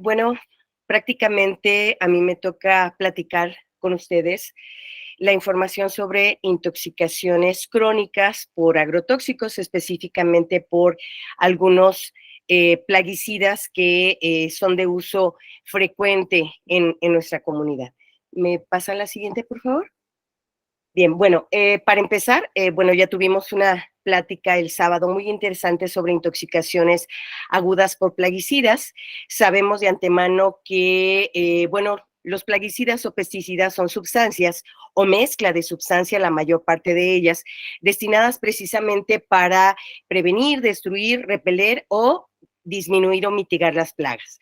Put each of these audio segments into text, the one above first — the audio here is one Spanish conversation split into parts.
Bueno, prácticamente a mí me toca platicar con ustedes la información sobre intoxicaciones crónicas por agrotóxicos, específicamente por algunos plaguicidas que son de uso frecuente en nuestra comunidad. ¿Me pasan la siguiente, por favor? Bien, bueno, para empezar, bueno, ya tuvimos una plática el sábado muy interesante sobre intoxicaciones agudas por plaguicidas. Sabemos de antemano que, bueno, los plaguicidas o pesticidas son sustancias o mezcla de sustancia, la mayor parte de ellas, destinadas precisamente para prevenir, destruir, repeler o disminuir o mitigar las plagas.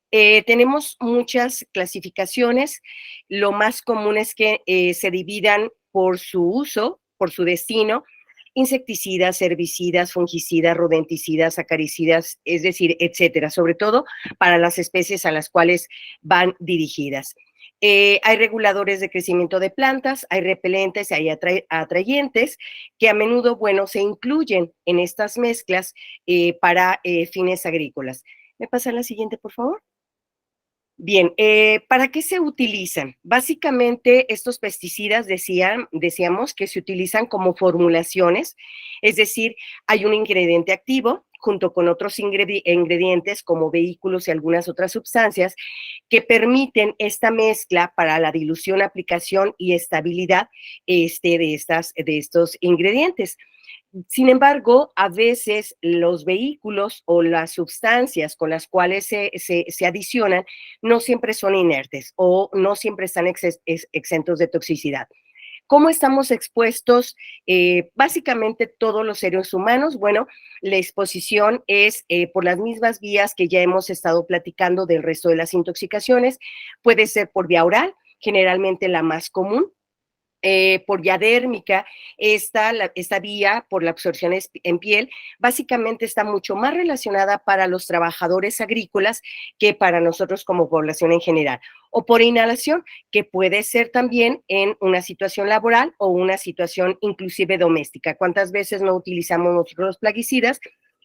Tenemos muchas clasificaciones. Lo más común es que se dividan por su uso, por su destino: insecticidas, herbicidas, fungicidas, rodenticidas, acaricidas, es decir, etcétera, sobre todo para las especies a las cuales van dirigidas. Hay reguladores de crecimiento de plantas, hay repelentes, hay atrayentes que a menudo, bueno, se incluyen en estas mezclas para fines agrícolas. ¿Me pasa la siguiente, por favor? Bien, ¿para qué se utilizan? Básicamente, estos pesticidas decíamos que se utilizan como formulaciones, es decir, hay un ingrediente activo junto con otros ingredientes como vehículos y algunas otras sustancias que permiten esta mezcla para la dilución, aplicación y estabilidad de estos ingredientes. Sin embargo, a veces los vehículos o las sustancias con las cuales se adicionan no siempre son inertes o no siempre están exentos de toxicidad. ¿Cómo estamos expuestos básicamente todos los seres humanos? Bueno, la exposición es por las mismas vías que ya hemos estado platicando del resto de las intoxicaciones. Puede ser por vía oral, generalmente la más común, por vía dérmica. Esta vía por la absorción en piel básicamente está mucho más relacionada para los trabajadores agrícolas que para nosotros como población en general. O por inhalación, que puede ser también en una situación laboral o una situación inclusive doméstica. ¿Cuántas veces no utilizamos nosotros los plaguicidas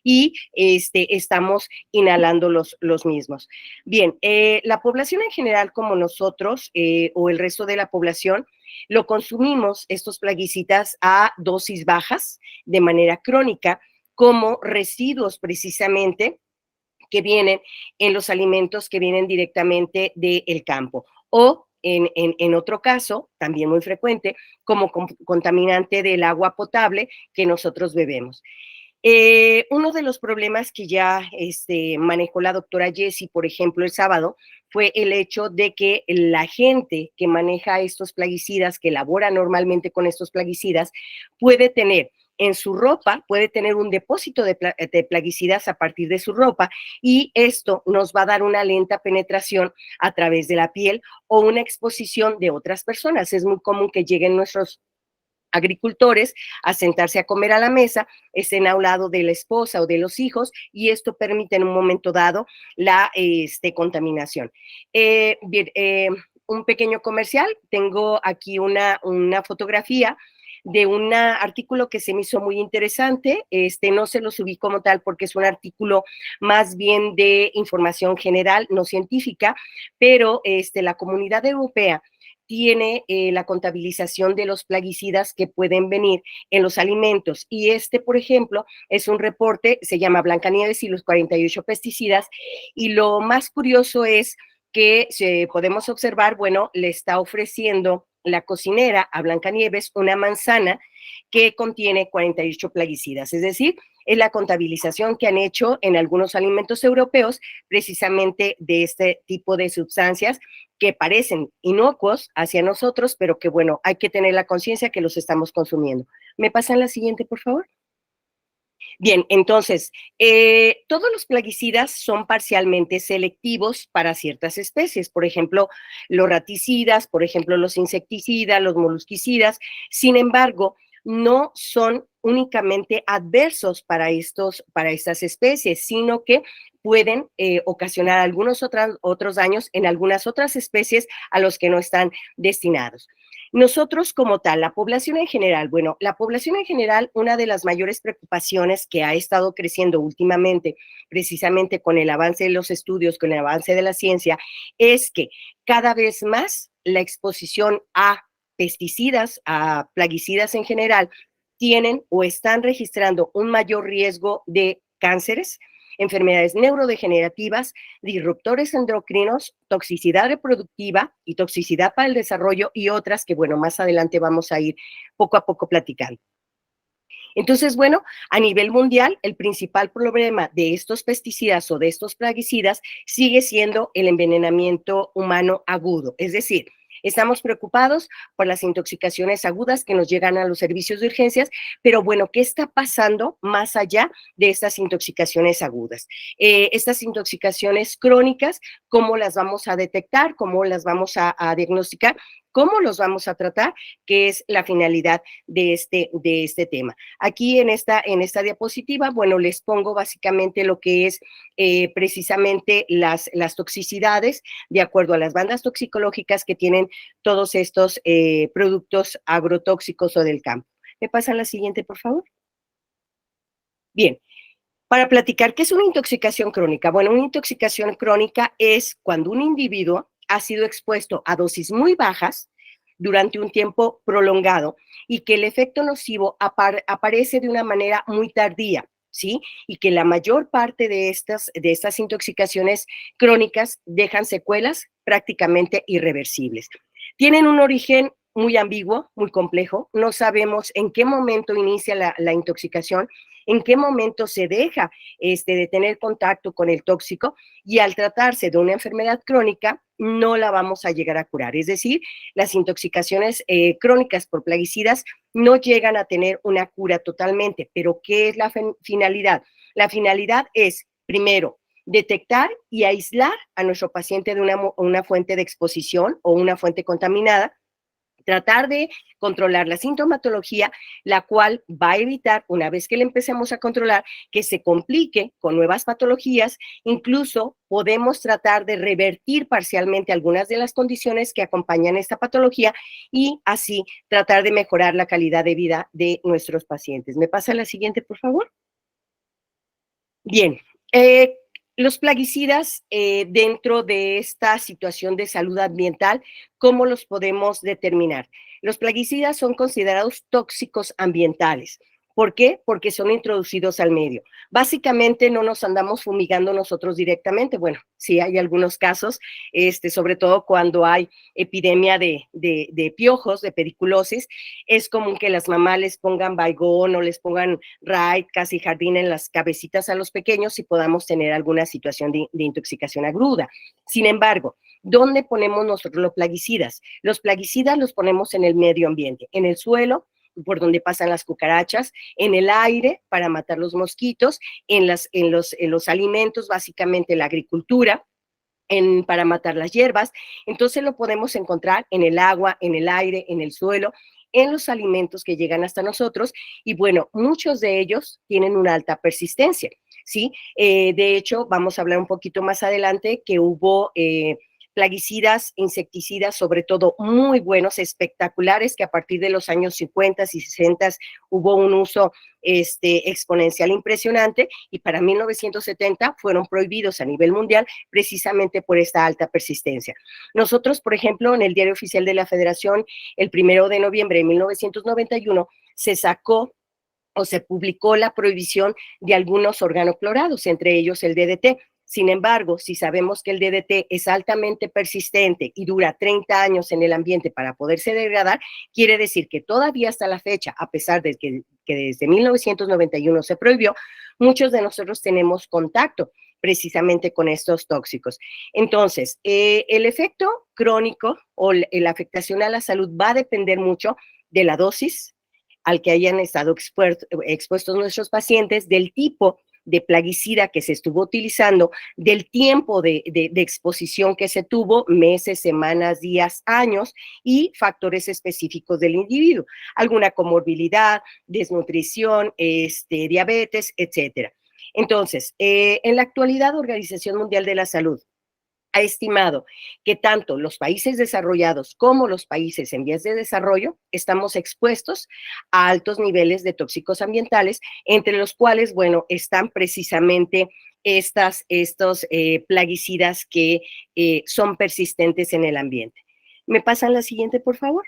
y estamos inhalando los mismos? Bien, la población en general como nosotros o el resto de la población lo consumimos, estos plaguicidas, a dosis bajas de manera crónica como residuos precisamente que vienen en los alimentos que vienen directamente del campo o en otro caso, también muy frecuente, como contaminante del agua potable que nosotros bebemos. Uno de los problemas que ya manejó la doctora Jessie, por ejemplo, el sábado, fue el hecho de que la gente que maneja estos plaguicidas, que elabora normalmente con estos plaguicidas, puede tener en su ropa, puede tener un depósito de plaguicidas a partir de su ropa, y esto nos va a dar una lenta penetración a través de la piel o una exposición de otras personas. Es muy común que lleguen nuestros agricultores a sentarse a comer a la mesa, estén a un lado de la esposa o de los hijos, y esto permite en un momento dado la contaminación. Bien, un pequeño comercial. Tengo aquí una fotografía de un artículo que se me hizo muy interesante. No se lo subí como tal porque es un artículo más bien de información general, no científica, pero la Comunidad Europea tiene la contabilización de los plaguicidas que pueden venir en los alimentos. Y por ejemplo, es un reporte, se llama Blancanieves y los 48 pesticidas. Y lo más curioso es que podemos observar, bueno, le está ofreciendo la cocinera a Blancanieves una manzana que contiene 48 plaguicidas. Es decir, es la contabilización que han hecho en algunos alimentos europeos precisamente de este tipo de sustancias que parecen inocuos hacia nosotros, pero que, bueno, hay que tener la conciencia que los estamos consumiendo. ¿Me pasan la siguiente, por favor? Bien, entonces, todos los plaguicidas son parcialmente selectivos para ciertas especies, por ejemplo, los raticidas, por ejemplo, los insecticidas, los molusquicidas. Sin embargo, no son únicamente adversos para estas especies, sino que pueden ocasionar algunos otros daños en algunas otras especies a los que no están destinados. Nosotros como tal, la población en general, bueno, la población en general, una de las mayores preocupaciones que ha estado creciendo últimamente, precisamente con el avance de los estudios, con el avance de la ciencia, es que cada vez más la exposición a pesticidas, a plaguicidas en general, tienen o están registrando un mayor riesgo de cánceres, enfermedades neurodegenerativas, disruptores endocrinos, toxicidad reproductiva y toxicidad para el desarrollo y otras que, bueno, más adelante vamos a ir poco a poco platicando. Entonces, bueno, a nivel mundial, el principal problema de estos pesticidas o de estos plaguicidas sigue siendo el envenenamiento humano agudo, es decir, estamos preocupados por las intoxicaciones agudas que nos llegan a los servicios de urgencias, pero bueno, ¿qué está pasando más allá de estas intoxicaciones agudas? Estas intoxicaciones crónicas, ¿cómo las vamos a detectar? ¿Cómo las vamos a diagnosticar? ¿Cómo los vamos a tratar? ¿Qué es la finalidad de este tema? Aquí en esta diapositiva, bueno, les pongo básicamente lo que es precisamente las toxicidades de acuerdo a las bandas toxicológicas que tienen todos estos productos agrotóxicos o del campo. ¿Me pasan la siguiente, por favor? Bien, para platicar, ¿qué es una intoxicación crónica? Bueno, una intoxicación crónica es cuando un individuo ha sido expuesto a dosis muy bajas durante un tiempo prolongado y que el efecto nocivo aparece de una manera muy tardía, ¿sí? Y que la mayor parte de estas intoxicaciones crónicas dejan secuelas prácticamente irreversibles. Tienen un origen muy ambiguo, muy complejo. No sabemos en qué momento inicia la intoxicación, en qué momento se deja de tener contacto con el tóxico y al tratarse de una enfermedad crónica no la vamos a llegar a curar. Es decir, las intoxicaciones crónicas por plaguicidas no llegan a tener una cura totalmente, pero ¿qué es la finalidad? La finalidad es, primero, detectar y aislar a nuestro paciente de una fuente de exposición o una fuente contaminada, tratar de controlar la sintomatología, la cual va a evitar, una vez que le empecemos a controlar, que se complique con nuevas patologías. Incluso podemos tratar de revertir parcialmente algunas de las condiciones que acompañan esta patología y así tratar de mejorar la calidad de vida de nuestros pacientes. ¿Me pasa la siguiente, por favor? Bien, los plaguicidas dentro de esta situación de salud ambiental, ¿cómo los podemos determinar? Los plaguicidas son considerados tóxicos ambientales. ¿Por qué? Porque son introducidos al medio. Básicamente no nos andamos fumigando nosotros directamente. Bueno, sí hay algunos casos, sobre todo cuando hay epidemia de piojos, de pediculosis, es común que las mamás les pongan Baygon o les pongan Raid, casi jardín en las cabecitas a los pequeños y podamos tener alguna situación de intoxicación aguda. Sin embargo, ¿dónde ponemos nosotros los plaguicidas? Los plaguicidas los ponemos en el medio ambiente, en el suelo, por donde pasan las cucarachas, en el aire para matar los mosquitos, en los alimentos, básicamente la agricultura, para matar las hierbas. Entonces lo podemos encontrar en el agua, en el aire, en el suelo, en los alimentos que llegan hasta nosotros y bueno, muchos de ellos tienen una alta persistencia, ¿sí? De hecho, vamos a hablar un poquito más adelante que hubo plaguicidas, insecticidas, sobre todo muy buenos, espectaculares, que a partir de los años 50 y 60 hubo un uso exponencial impresionante y para 1970 fueron prohibidos a nivel mundial precisamente por esta alta persistencia. Nosotros, por ejemplo, en el Diario Oficial de la Federación, el 1 de noviembre de 1991, se sacó o se publicó la prohibición de algunos organoclorados, entre ellos el DDT. Sin embargo, si sabemos que el DDT es altamente persistente y dura 30 años en el ambiente para poderse degradar, quiere decir que todavía hasta la fecha, a pesar de que desde 1991 se prohibió, muchos de nosotros tenemos contacto precisamente con estos tóxicos. Entonces, el efecto crónico o la afectación a la salud va a depender mucho de la dosis al que hayan estado expuestos nuestros pacientes, del tipo de plaguicida que se estuvo utilizando, del tiempo de exposición que se tuvo, meses, semanas, días, años, y factores específicos del individuo, alguna comorbilidad, desnutrición, diabetes, etcétera. Entonces, en la actualidad, Organización Mundial de la Salud ha estimado que tanto los países desarrollados como los países en vías de desarrollo estamos expuestos a altos niveles de tóxicos ambientales, entre los cuales, bueno, están precisamente estos plaguicidas que son persistentes en el ambiente. ¿Me pasan la siguiente, por favor?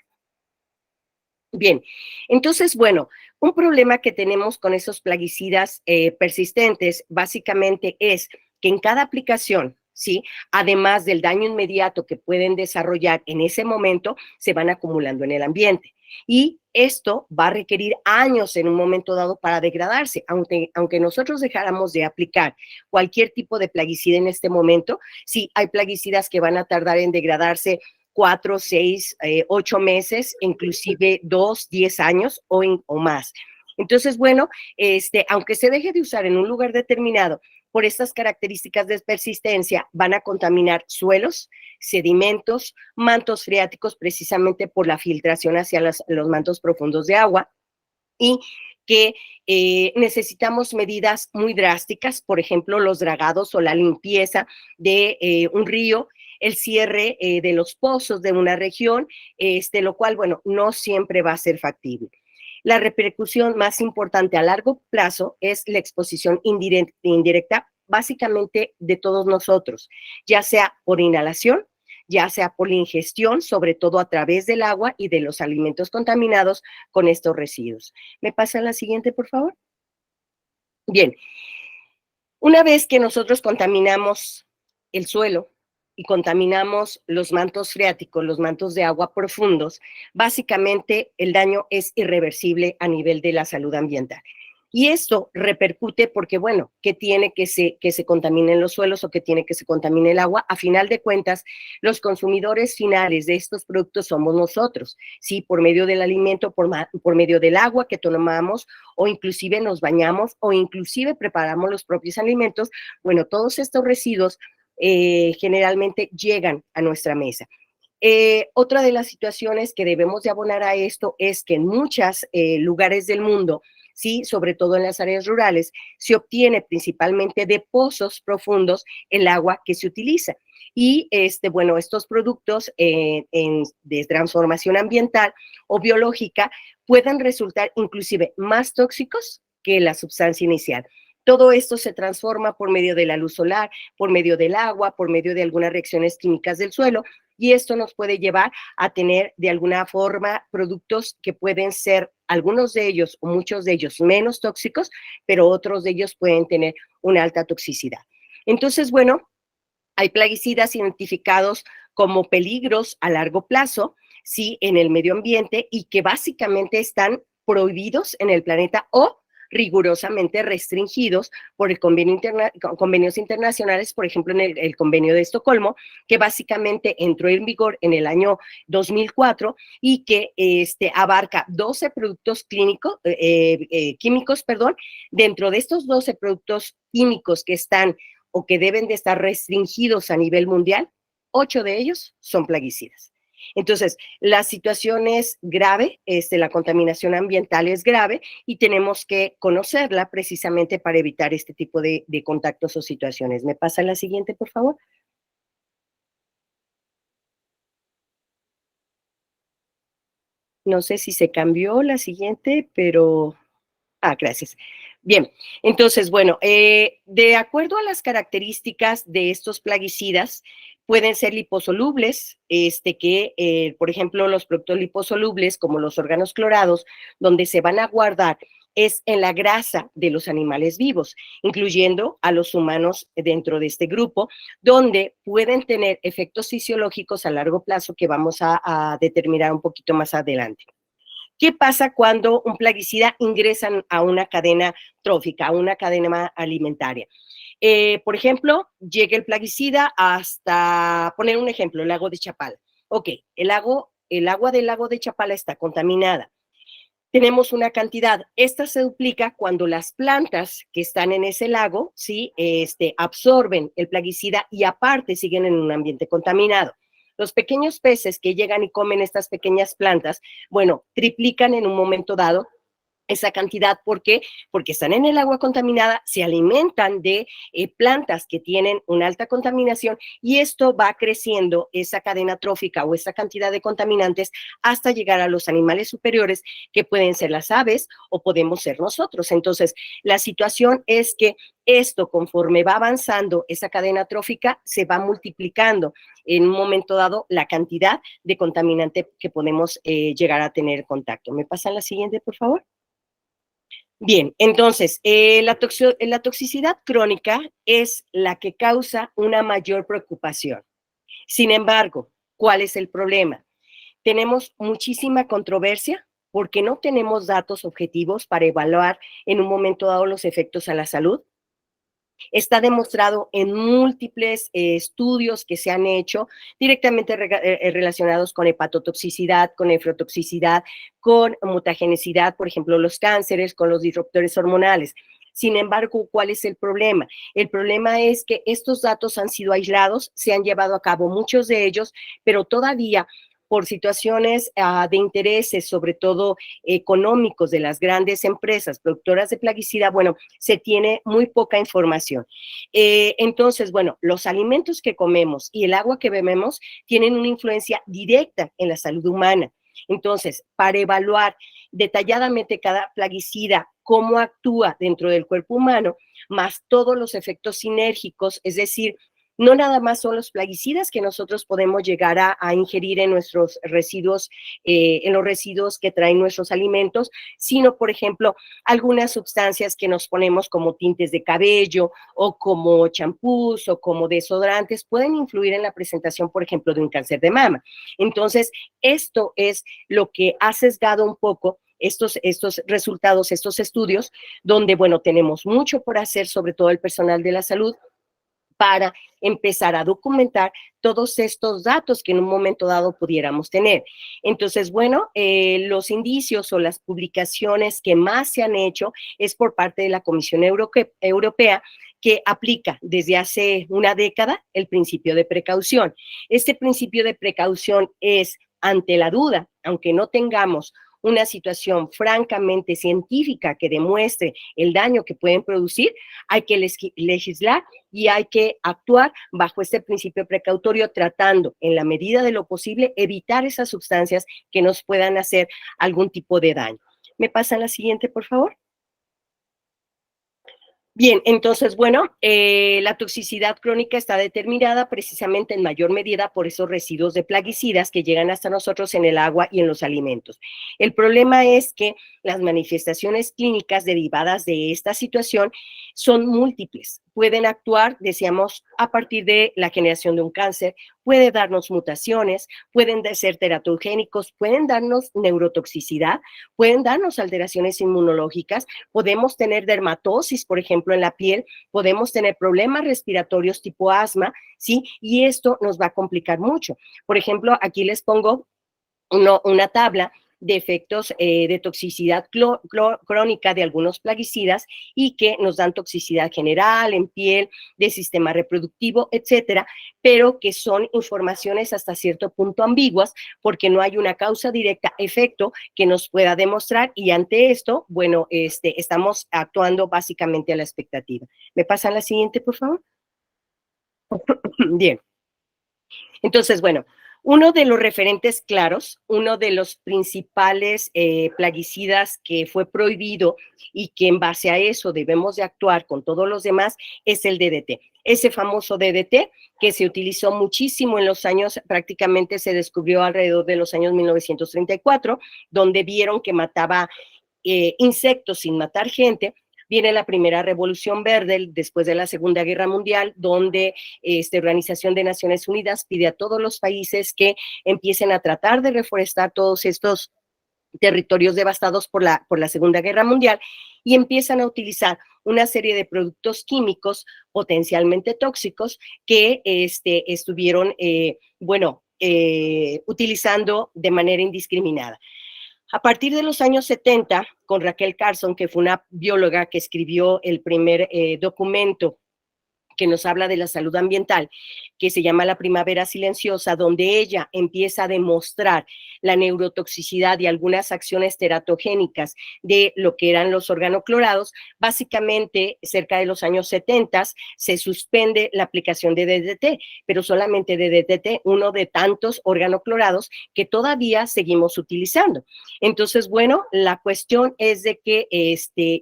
Bien, entonces, bueno, un problema que tenemos con esos plaguicidas persistentes básicamente es que en cada aplicación, ¿sí? Además del daño inmediato que pueden desarrollar en ese momento, se van acumulando en el ambiente. Y esto va a requerir años en un momento dado para degradarse. Aunque nosotros dejáramos de aplicar cualquier tipo de plaguicida en este momento, sí, hay plaguicidas que van a tardar en degradarse 4, 6, 8 meses, inclusive 2, 10 años o más. Entonces, bueno, aunque se deje de usar en un lugar determinado, por estas características de persistencia, van a contaminar suelos, sedimentos, mantos freáticos, precisamente por la filtración hacia los mantos profundos de agua, y que necesitamos medidas muy drásticas, por ejemplo, los dragados o la limpieza de un río, el cierre de los pozos de una región, lo cual, bueno, no siempre va a ser factible. La repercusión más importante a largo plazo es la exposición indirecta, básicamente de todos nosotros, ya sea por inhalación, ya sea por la ingestión, sobre todo a través del agua y de los alimentos contaminados con estos residuos. ¿Me pasa la siguiente, por favor? Bien, una vez que nosotros contaminamos el suelo y contaminamos los mantos freáticos, los mantos de agua profundos, básicamente el daño es irreversible a nivel de la salud ambiental. Y esto repercute porque, bueno, ¿qué tiene que se contaminen los suelos o qué tiene que se contamine el agua? A final de cuentas, los consumidores finales de estos productos somos nosotros, ¿sí? Por medio del alimento, por medio del agua que tomamos, o inclusive nos bañamos, o inclusive preparamos los propios alimentos. Bueno, todos estos residuos generalmente llegan a nuestra mesa. Otra de las situaciones que debemos de abonar a esto es que en muchos lugares del mundo, sí, sobre todo en las áreas rurales, se obtiene principalmente de pozos profundos el agua que se utiliza. Y bueno, estos productos de transformación ambiental o biológica pueden resultar inclusive más tóxicos que la sustancia inicial. Todo esto se transforma por medio de la luz solar, por medio del agua, por medio de algunas reacciones químicas del suelo, y esto nos puede llevar a tener de alguna forma productos que pueden ser, algunos de ellos o muchos de ellos, menos tóxicos, pero otros de ellos pueden tener una alta toxicidad. Entonces, bueno, hay plaguicidas identificados como peligros a largo plazo, sí, en el medio ambiente, y que básicamente están prohibidos en el planeta o rigurosamente restringidos por el convenios internacionales, por ejemplo, en el convenio de Estocolmo, que básicamente entró en vigor en el año 2004 y que abarca 12 productos químicos, perdón. Dentro de estos 12 productos químicos que están o que deben de estar restringidos a nivel mundial, 8 de ellos son plaguicidas. Entonces, la situación es grave, la contaminación ambiental es grave y tenemos que conocerla precisamente para evitar este tipo de contactos o situaciones. ¿Me pasa la siguiente, por favor? No sé si se cambió la siguiente, pero gracias. Bien, entonces, bueno, de acuerdo a las características de estos plaguicidas, pueden ser liposolubles, por ejemplo, los productos liposolubles, como los órganos clorados, donde se van a guardar es en la grasa de los animales vivos, incluyendo a los humanos dentro de este grupo, donde pueden tener efectos fisiológicos a largo plazo que vamos a determinar un poquito más adelante. ¿Qué pasa cuando un plaguicida ingresa a una cadena trófica, a una cadena alimentaria? Por ejemplo, llega el plaguicida hasta, poner un ejemplo, el lago de Chapala. Ok, el agua del lago de Chapala está contaminada. tenemos una cantidad. Esta se duplica cuando las plantas que están en ese lago, ¿sí? Absorben el plaguicida y aparte siguen en un ambiente contaminado. Los pequeños peces que llegan y comen estas pequeñas plantas, bueno, triplican en un momento dado esa cantidad. ¿Por qué? Porque están en el agua contaminada, se alimentan de plantas que tienen una alta contaminación y esto va creciendo esa cadena trófica o esa cantidad de contaminantes hasta llegar a los animales superiores que pueden ser las aves o podemos ser nosotros. Entonces, la situación es que esto, conforme va avanzando esa cadena trófica, se va multiplicando en un momento dado la cantidad de contaminante que podemos llegar a tener contacto. ¿Me pasan la siguiente, por favor? Bien, entonces, la toxicidad crónica es la que causa una mayor preocupación. Sin embargo, ¿cuál es el problema? Tenemos muchísima controversia porque no tenemos datos objetivos para evaluar en un momento dado los efectos a la salud. Está demostrado en múltiples estudios que se han hecho directamente relacionados con hepatotoxicidad, con nefrotoxicidad, con mutagenicidad, por ejemplo, los cánceres, con los disruptores hormonales. Sin embargo, ¿cuál es el problema? El problema es que estos datos han sido aislados, se han llevado a cabo muchos de ellos, pero todavía por situaciones de intereses, sobre todo económicos de las grandes empresas productoras de plaguicida, bueno, se tiene muy poca información. Entonces, bueno, los alimentos que comemos y el agua que bebemos tienen una influencia directa en la salud humana. Entonces, para evaluar detalladamente cada plaguicida, cómo actúa dentro del cuerpo humano, más todos los efectos sinérgicos, es decir, no nada más son los plaguicidas que nosotros podemos llegar a ingerir en nuestros residuos, en los residuos que traen nuestros alimentos, sino, por ejemplo, algunas sustancias que nos ponemos como tintes de cabello o como champús o como desodorantes pueden influir en la presentación, por ejemplo, de un cáncer de mama. Entonces, esto es lo que ha sesgado un poco estos resultados, estos estudios, donde, bueno, tenemos mucho por hacer, sobre todo el personal de la salud, para empezar a documentar todos estos datos que en un momento dado pudiéramos tener. Entonces, bueno, los indicios o las publicaciones que más se han hecho es por parte de la Comisión Europea, que aplica desde hace una década el principio de precaución. Este principio de precaución es ante la duda, aunque no tengamos una situación francamente científica que demuestre el daño que pueden producir, hay que legislar y hay que actuar bajo este principio precautorio, tratando en la medida de lo posible evitar esas sustancias que nos puedan hacer algún tipo de daño. ¿Me pasan la siguiente, por favor? Bien, entonces, bueno, la toxicidad crónica está determinada precisamente en mayor medida por esos residuos de plaguicidas que llegan hasta nosotros en el agua y en los alimentos. El problema es que las manifestaciones clínicas derivadas de esta situación son múltiples. Pueden actuar, decíamos, a partir de la generación de un cáncer, puede darnos mutaciones, pueden ser teratogénicos, pueden darnos neurotoxicidad, pueden darnos alteraciones inmunológicas, podemos tener dermatosis, por ejemplo, en la piel, podemos tener problemas respiratorios tipo asma, ¿sí? Y esto nos va a complicar mucho. Por ejemplo, aquí les pongo una tabla de efectos de toxicidad crónica de algunos plaguicidas y que nos dan toxicidad general en piel, de sistema reproductivo, etcétera, pero que son informaciones hasta cierto punto ambiguas porque no hay una causa directa, efecto que nos pueda demostrar y ante esto, bueno, estamos actuando básicamente a la expectativa. ¿Me pasan la siguiente, por favor? Bien. Entonces, bueno, uno de los referentes claros, uno de los principales plaguicidas que fue prohibido y que en base a eso debemos de actuar con todos los demás es el DDT. Ese famoso DDT que se utilizó muchísimo en los años, prácticamente se descubrió alrededor de los años 1934, donde vieron que mataba insectos sin matar gente. Viene la primera revolución verde después de la Segunda Guerra Mundial, donde Organización de Naciones Unidas pide a todos los países que empiecen a tratar de reforestar todos estos territorios devastados por la Segunda Guerra Mundial y empiezan a utilizar una serie de productos químicos potencialmente tóxicos que estuvieron, utilizando de manera indiscriminada. A partir de los años 70, con Raquel Carson, que fue una bióloga que escribió el primer documento que nos habla de la salud ambiental, que se llama La Primavera Silenciosa, donde ella empieza a demostrar la neurotoxicidad y algunas acciones teratogénicas de lo que eran los organoclorados. Básicamente, cerca de los años 70 se suspende la aplicación de DDT, pero solamente de DDT, uno de tantos organoclorados que todavía seguimos utilizando. Entonces, bueno, la cuestión es de que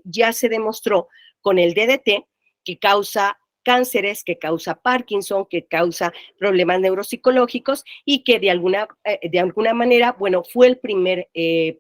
ya se demostró con el DDT que causa cánceres, que causa Parkinson, que causa problemas neuropsicológicos y que de alguna manera, bueno, fue el primer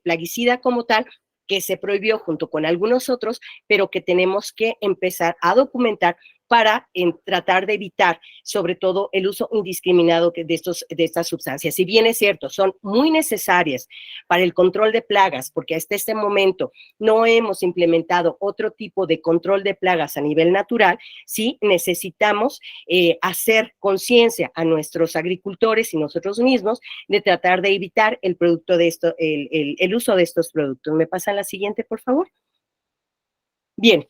plaguicida como tal que se prohibió junto con algunos otros, pero que tenemos que empezar a documentar para tratar de evitar, sobre todo, el uso indiscriminado de estas sustancias. Si bien es cierto, son muy necesarias para el control de plagas, porque hasta este momento no hemos implementado otro tipo de control de plagas a nivel natural, sí necesitamos hacer conciencia a nuestros agricultores y nosotros mismos de tratar de evitar el producto de esto, el uso de estos productos. ¿Me pasan la siguiente, por favor? Bien.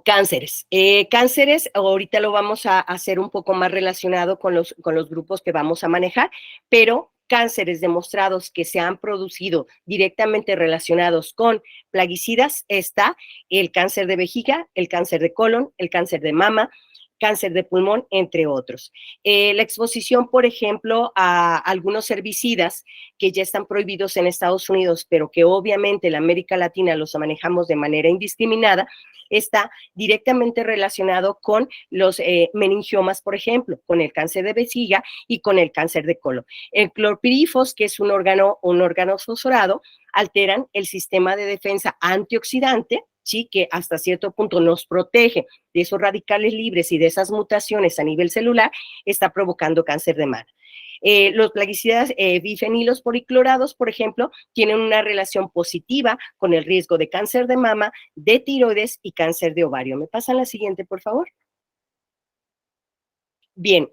Cánceres. Cánceres, ahorita lo vamos a hacer un poco más relacionado con los grupos que vamos a manejar, pero cánceres demostrados que se han producido directamente relacionados con plaguicidas está el cáncer de vejiga, el cáncer de colon, el cáncer de mama, cáncer de pulmón, entre otros. La exposición, por ejemplo, a algunos herbicidas que ya están prohibidos en Estados Unidos, pero que obviamente en América Latina los manejamos de manera indiscriminada, está directamente relacionado con los meningiomas, por ejemplo, con el cáncer de vejiga y con el cáncer de colon. El clorpirifos, que es un órgano fosforado, alteran el sistema de defensa antioxidante, sí, que hasta cierto punto nos protege de esos radicales libres y de esas mutaciones a nivel celular, está provocando cáncer de mama. Los plaguicidas bifenilos policlorados, por ejemplo, tienen una relación positiva con el riesgo de cáncer de mama, de tiroides y cáncer de ovario. ¿Me pasan la siguiente, por favor? Bien,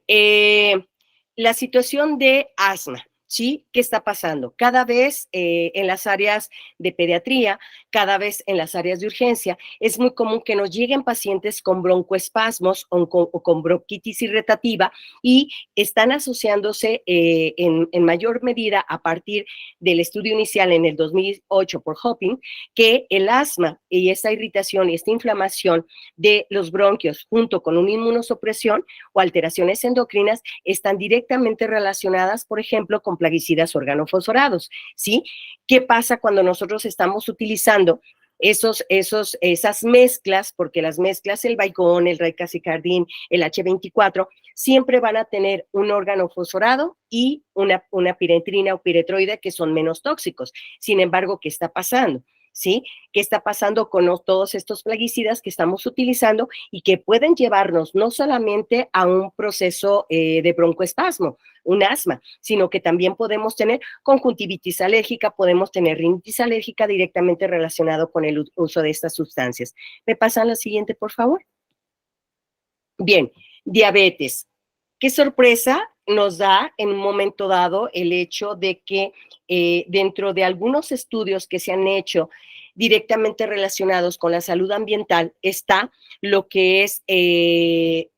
la situación de asma. ¿Sí? ¿Qué está pasando? Cada vez en las áreas de pediatría, cada vez en las áreas de urgencia, es muy común que nos lleguen pacientes con broncoespasmos o con bronquitis irritativa y están asociándose en mayor medida a partir del estudio inicial en el 2008 por Hopping, que el asma y esta irritación y esta inflamación de los bronquios junto con una inmunosupresión o alteraciones endocrinas están directamente relacionadas, por ejemplo, con plaguicidas organofosforados, ¿sí? ¿Qué pasa cuando nosotros estamos utilizando esas mezclas? Porque las mezclas, el Vicon, el Ricacicardin, el H24, siempre van a tener un órgano fosforado y una piretrina o piretroide que son menos tóxicos. Sin embargo, ¿qué está pasando? ¿Sí? ¿Qué está pasando con todos estos plaguicidas que estamos utilizando y que pueden llevarnos no solamente a un proceso de broncoespasmo, un asma, sino que también podemos tener conjuntivitis alérgica, podemos tener rinitis alérgica directamente relacionado con el uso de estas sustancias? ¿Me pasan la siguiente, por favor? Bien, diabetes. ¿Qué sorpresa nos da en un momento dado el hecho de que dentro de algunos estudios que se han hecho directamente relacionados con la salud ambiental está lo que es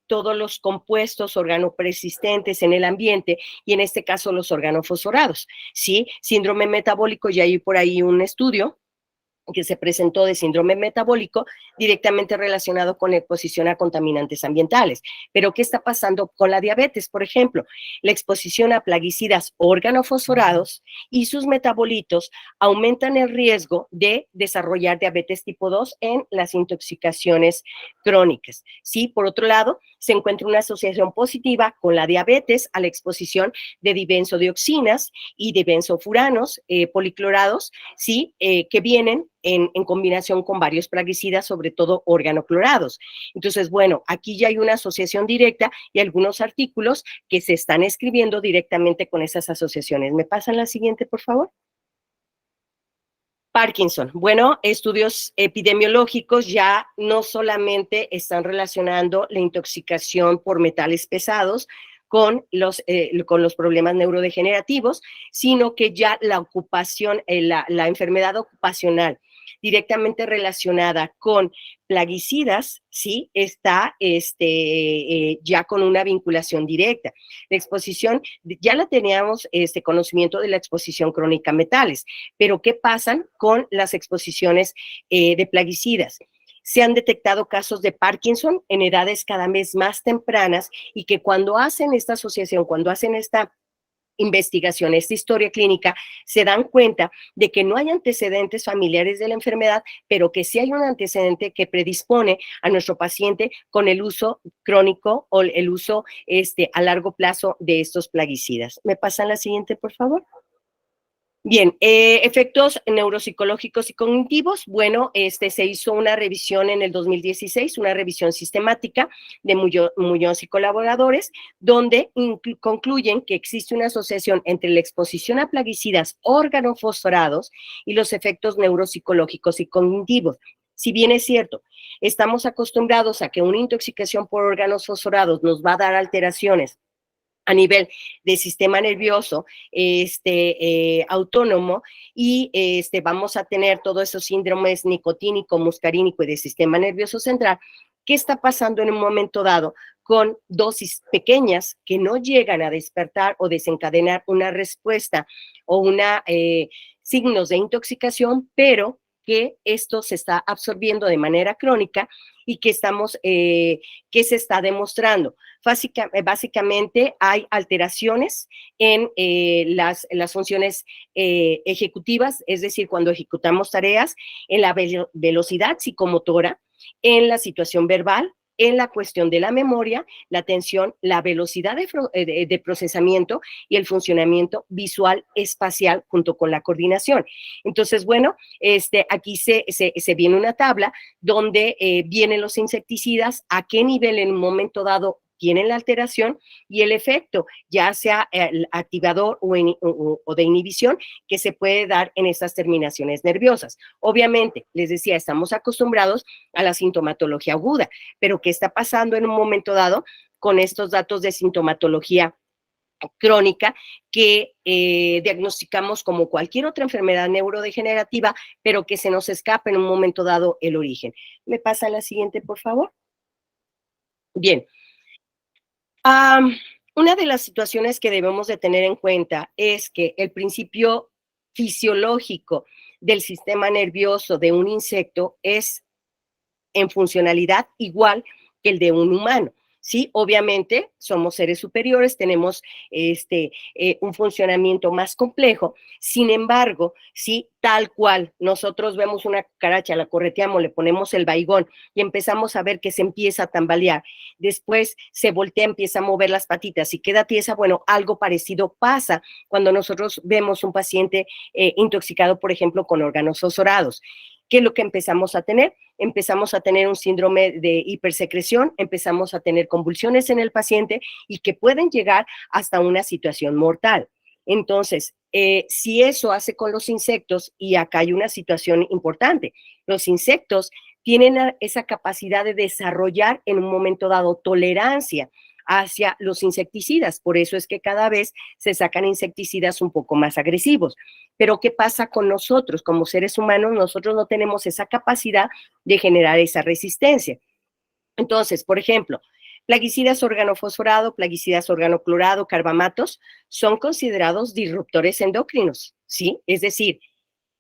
todos los compuestos organopersistentes en el ambiente y en este caso los organofosforados, ¿sí? Síndrome metabólico, ya hay por ahí un estudio que se presentó de síndrome metabólico directamente relacionado con la exposición a contaminantes ambientales. Pero, ¿qué está pasando con la diabetes? Por ejemplo, la exposición a plaguicidas organofosforados y sus metabolitos aumentan el riesgo de desarrollar diabetes tipo 2 en las intoxicaciones crónicas. Sí, por otro lado, se encuentra una asociación positiva con la diabetes a la exposición de dibenzodioxinas y de benzofuranos policlorados, sí, que vienen en combinación con varios plaguicidas, sobre todo organoclorados. Entonces, bueno, aquí ya hay una asociación directa y algunos artículos que se están escribiendo directamente con esas asociaciones. ¿Me pasan la siguiente, por favor? Parkinson. Bueno, estudios epidemiológicos ya no solamente están relacionando la intoxicación por metales pesados con los problemas neurodegenerativos, sino que ya la ocupación, la enfermedad ocupacional directamente relacionada con plaguicidas, sí, está ya con una vinculación directa. La exposición, ya la teníamos conocimiento de la exposición crónica a metales, pero ¿qué pasan con las exposiciones de plaguicidas? Se han detectado casos de Parkinson en edades cada vez más tempranas y que cuando hacen esta asociación, cuando hacen esta investigación, esta historia clínica, se dan cuenta de que no hay antecedentes familiares de la enfermedad, pero que sí hay un antecedente que predispone a nuestro paciente con el uso crónico o el uso a largo plazo de estos plaguicidas. ¿Me pasan la siguiente, por favor? Bien, efectos neuropsicológicos y cognitivos. Bueno, se hizo una revisión en el 2016, una revisión sistemática de Muñoz y colaboradores, donde concluyen que existe una asociación entre la exposición a plaguicidas organofosforados y los efectos neuropsicológicos y cognitivos. Si bien es cierto, estamos acostumbrados a que una intoxicación por órganos fosforados nos va a dar alteraciones a nivel de sistema nervioso autónomo y vamos a tener todos esos síndromes nicotínico, muscarínico y de sistema nervioso central. ¿Qué está pasando en un momento dado con dosis pequeñas que no llegan a despertar o desencadenar una respuesta o una signos de intoxicación, pero que esto se está absorbiendo de manera crónica y que que se está demostrando? Básicamente hay alteraciones en las funciones ejecutivas, es decir, cuando ejecutamos tareas, en la velocidad psicomotora, en la situación verbal, en la cuestión de la memoria, la atención, la velocidad de procesamiento y el funcionamiento visual espacial junto con la coordinación. Entonces, bueno, aquí se viene una tabla donde vienen los insecticidas, a qué nivel en un momento dado tienen la alteración y el efecto, ya sea el activador o de inhibición, que se puede dar en estas terminaciones nerviosas. Obviamente, les decía, estamos acostumbrados a la sintomatología aguda, pero ¿qué está pasando en un momento dado con estos datos de sintomatología crónica que diagnosticamos como cualquier otra enfermedad neurodegenerativa, pero que se nos escapa en un momento dado el origen? ¿Me pasa la siguiente, por favor? Bien. Una de las situaciones que debemos de tener en cuenta es que el principio fisiológico del sistema nervioso de un insecto es en funcionalidad igual que el de un humano. Sí, obviamente somos seres superiores, tenemos un funcionamiento más complejo. Sin embargo, sí, tal cual nosotros vemos una cucaracha, la correteamos, le ponemos el baigón y empezamos a ver que se empieza a tambalear. Después se voltea, empieza a mover las patitas y queda tiesa. Bueno, algo parecido pasa cuando nosotros vemos un paciente intoxicado, por ejemplo, con órganos fosforados. ¿Qué es lo que empezamos a tener? Empezamos a tener un síndrome de hipersecreción, empezamos a tener convulsiones en el paciente y que pueden llegar hasta una situación mortal. Entonces, si eso hace con los insectos, y acá hay una situación importante, los insectos tienen esa capacidad de desarrollar en un momento dado tolerancia hacia los insecticidas, por eso es que cada vez se sacan insecticidas un poco más agresivos. Pero ¿qué pasa con nosotros? Como seres humanos, nosotros no tenemos esa capacidad de generar esa resistencia. Entonces, por ejemplo, plaguicidas organofosforado, plaguicidas organoclorado, carbamatos, son considerados disruptores endocrinos, ¿sí? Es decir,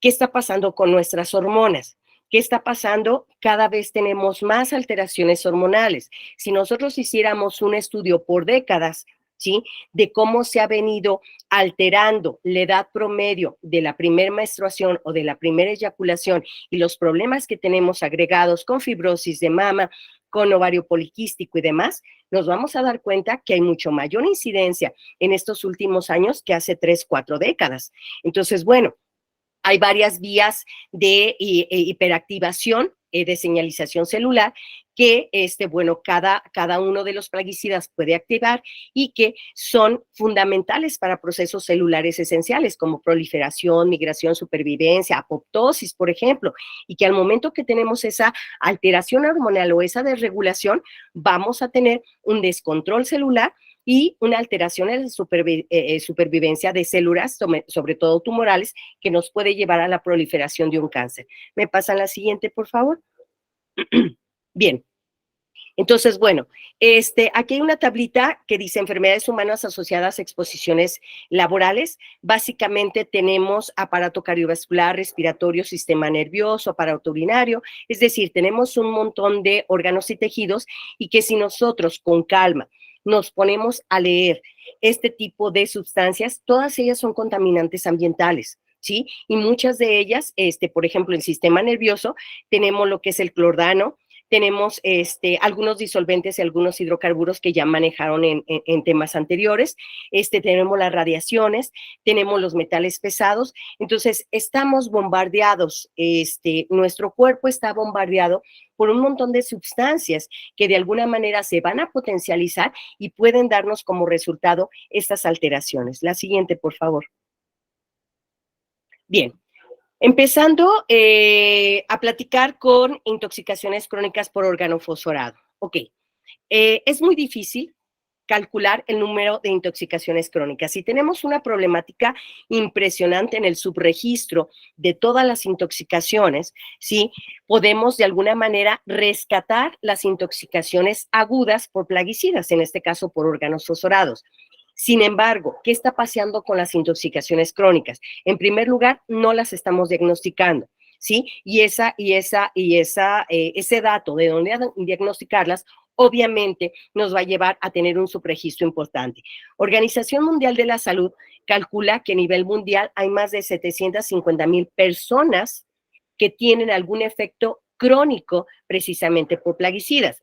¿qué está pasando con nuestras hormonas? ¿Qué está pasando? Cada vez tenemos más alteraciones hormonales. Si nosotros hiciéramos un estudio por décadas, ¿sí? De cómo se ha venido alterando la edad promedio de la primera menstruación o de la primera eyaculación y los problemas que tenemos agregados con fibrosis de mama, con ovario poliquístico y demás, nos vamos a dar cuenta que hay mucho mayor incidencia en estos últimos años que hace 3, 4 décadas. Entonces, bueno, hay varias vías de hiperactivación de señalización celular que, bueno, cada uno de los plaguicidas puede activar y que son fundamentales para procesos celulares esenciales como proliferación, migración, supervivencia, apoptosis, por ejemplo, y que al momento que tenemos esa alteración hormonal o esa desregulación, vamos a tener un descontrol celular y una alteración en la supervivencia de células, sobre todo tumorales, que nos puede llevar a la proliferación de un cáncer. ¿Me pasan la siguiente, por favor? Bien. Entonces, bueno, aquí hay una tablita que dice enfermedades humanas asociadas a exposiciones laborales. Básicamente tenemos aparato cardiovascular, respiratorio, sistema nervioso, aparato urinario, es decir, tenemos un montón de órganos y tejidos y que si nosotros con calma nos ponemos a leer este tipo de sustancias, todas ellas son contaminantes ambientales. ¿Sí? Y muchas de ellas, por ejemplo, el sistema nervioso, tenemos lo que es el clordano, tenemos algunos disolventes y algunos hidrocarburos que ya manejaron en temas anteriores, tenemos las radiaciones, tenemos los metales pesados, entonces estamos bombardeados, nuestro cuerpo está bombardeado por un montón de sustancias que de alguna manera se van a potencializar y pueden darnos como resultado estas alteraciones. La siguiente, por favor. Bien, empezando a platicar con intoxicaciones crónicas por órgano fosforado. Ok, es muy difícil calcular el número de intoxicaciones crónicas. Si tenemos una problemática impresionante en el subregistro de todas las intoxicaciones, ¿sí? Podemos de alguna manera rescatar las intoxicaciones agudas por plaguicidas, en este caso por órganos fosforados. Sin embargo, ¿qué está pasando con las intoxicaciones crónicas? En primer lugar, no las estamos diagnosticando, ¿sí? Y ese dato de dónde diagnosticarlas, obviamente nos va a llevar a tener un subregistro importante. Organización Mundial de la Salud calcula que a nivel mundial hay más de 750,000 personas que tienen algún efecto crónico precisamente por plaguicidas.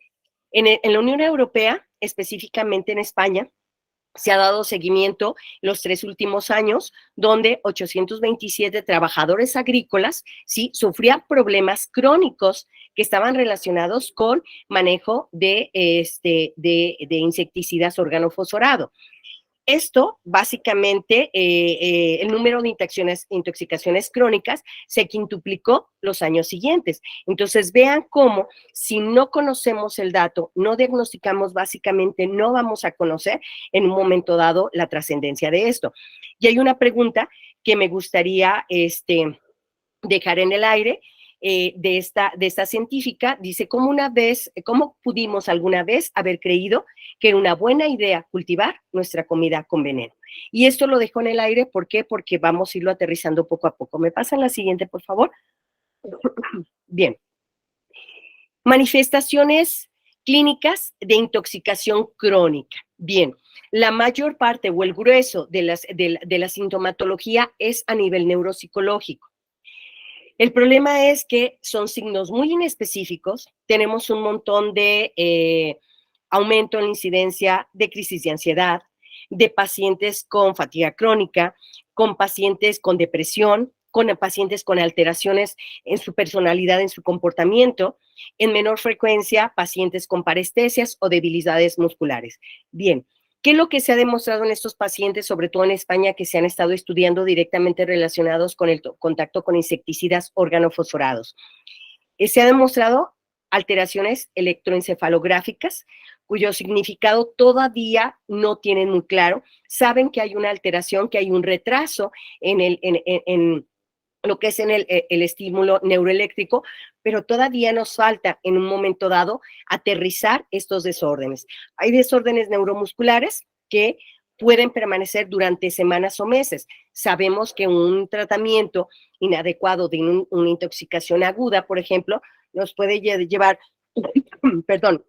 En la Unión Europea, específicamente en España, se ha dado seguimiento los 3 últimos años, donde 827 trabajadores agrícolas, ¿sí?, sufrían problemas crónicos que estaban relacionados con manejo de insecticidas organofosforado. Esto, básicamente, el número de intoxicaciones crónicas se quintuplicó los años siguientes. Entonces, vean cómo, si no conocemos el dato, no diagnosticamos, básicamente no vamos a conocer en un momento dado la trascendencia de esto. Y hay una pregunta que me gustaría dejar en el aire, de esta científica. Dice, ¿cómo pudimos alguna vez haber creído que era una buena idea cultivar nuestra comida con veneno? Y esto lo dejo en el aire, ¿por qué? Porque vamos a irlo aterrizando poco a poco. ¿Me pasan la siguiente, por favor? Bien. Manifestaciones clínicas de intoxicación crónica. Bien, la mayor parte o el grueso de la sintomatología es a nivel neuropsicológico. El problema es que son signos muy inespecíficos, tenemos un montón de aumento en la incidencia de crisis de ansiedad, de pacientes con fatiga crónica, con pacientes con depresión, con pacientes con alteraciones en su personalidad, en su comportamiento, en menor frecuencia pacientes con parestesias o debilidades musculares. Bien, ¿qué es lo que se ha demostrado en estos pacientes, sobre todo en España, que se han estado estudiando directamente relacionados con el contacto con insecticidas organofosforados? Se ha demostrado alteraciones electroencefalográficas, cuyo significado todavía no tienen muy claro. Saben que hay una alteración, que hay un retraso en lo que es en el estímulo neuroeléctrico, pero todavía nos falta en un momento dado aterrizar estos desórdenes. Hay desórdenes neuromusculares que pueden permanecer durante semanas o meses. Sabemos que un tratamiento inadecuado de una intoxicación aguda, por ejemplo, nos puede llevar, perdón,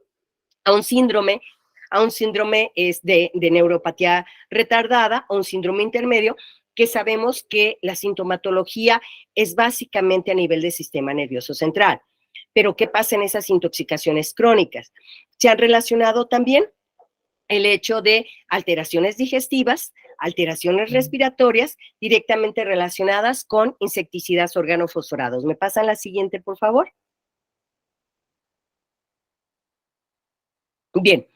a un síndrome de neuropatía retardada, o un síndrome intermedio, que sabemos que la sintomatología es básicamente a nivel del sistema nervioso central. Pero, ¿qué pasa en esas intoxicaciones crónicas? Se han relacionado también el hecho de alteraciones digestivas, alteraciones respiratorias, directamente relacionadas con insecticidas organofosforados. ¿Me pasan la siguiente, por favor? Bien,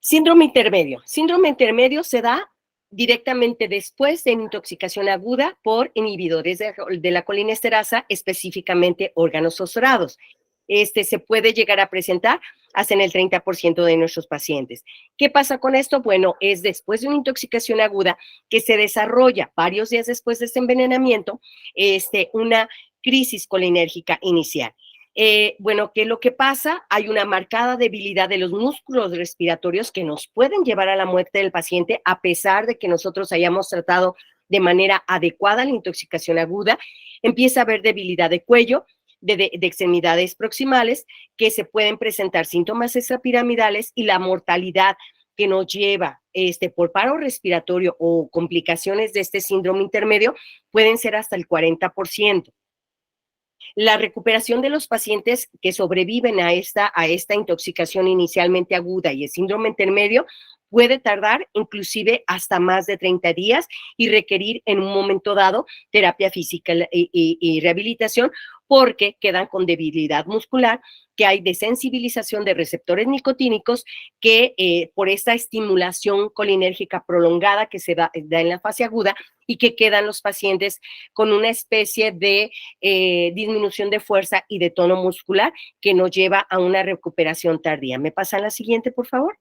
síndrome intermedio. Síndrome intermedio se da directamente después de intoxicación aguda por inhibidores de la colinesterasa, específicamente órganos fosforados. se puede llegar a presentar hasta en el 30% de nuestros pacientes. ¿Qué pasa con esto? Bueno, es después de una intoxicación aguda que se desarrolla varios días después de este envenenamiento, una crisis colinérgica inicial. Bueno, ¿qué es lo que pasa? Hay una marcada debilidad de los músculos respiratorios que nos pueden llevar a la muerte del paciente a pesar de que nosotros hayamos tratado de manera adecuada la intoxicación aguda. Empieza a haber debilidad de cuello, de extremidades proximales, que se pueden presentar síntomas extrapiramidales y la mortalidad que nos lleva por paro respiratorio o complicaciones de este síndrome intermedio pueden ser hasta el 40%. La recuperación de los pacientes que sobreviven a esta intoxicación inicialmente aguda y el síndrome intermedio puede tardar inclusive hasta más de 30 días y requerir en un momento dado terapia física y rehabilitación porque quedan con debilidad muscular, que hay desensibilización de receptores nicotínicos que por esta estimulación colinérgica prolongada que se da en la fase aguda y que quedan los pacientes con una especie de disminución de fuerza y de tono muscular que nos lleva a una recuperación tardía. ¿Me pasan la siguiente, por favor?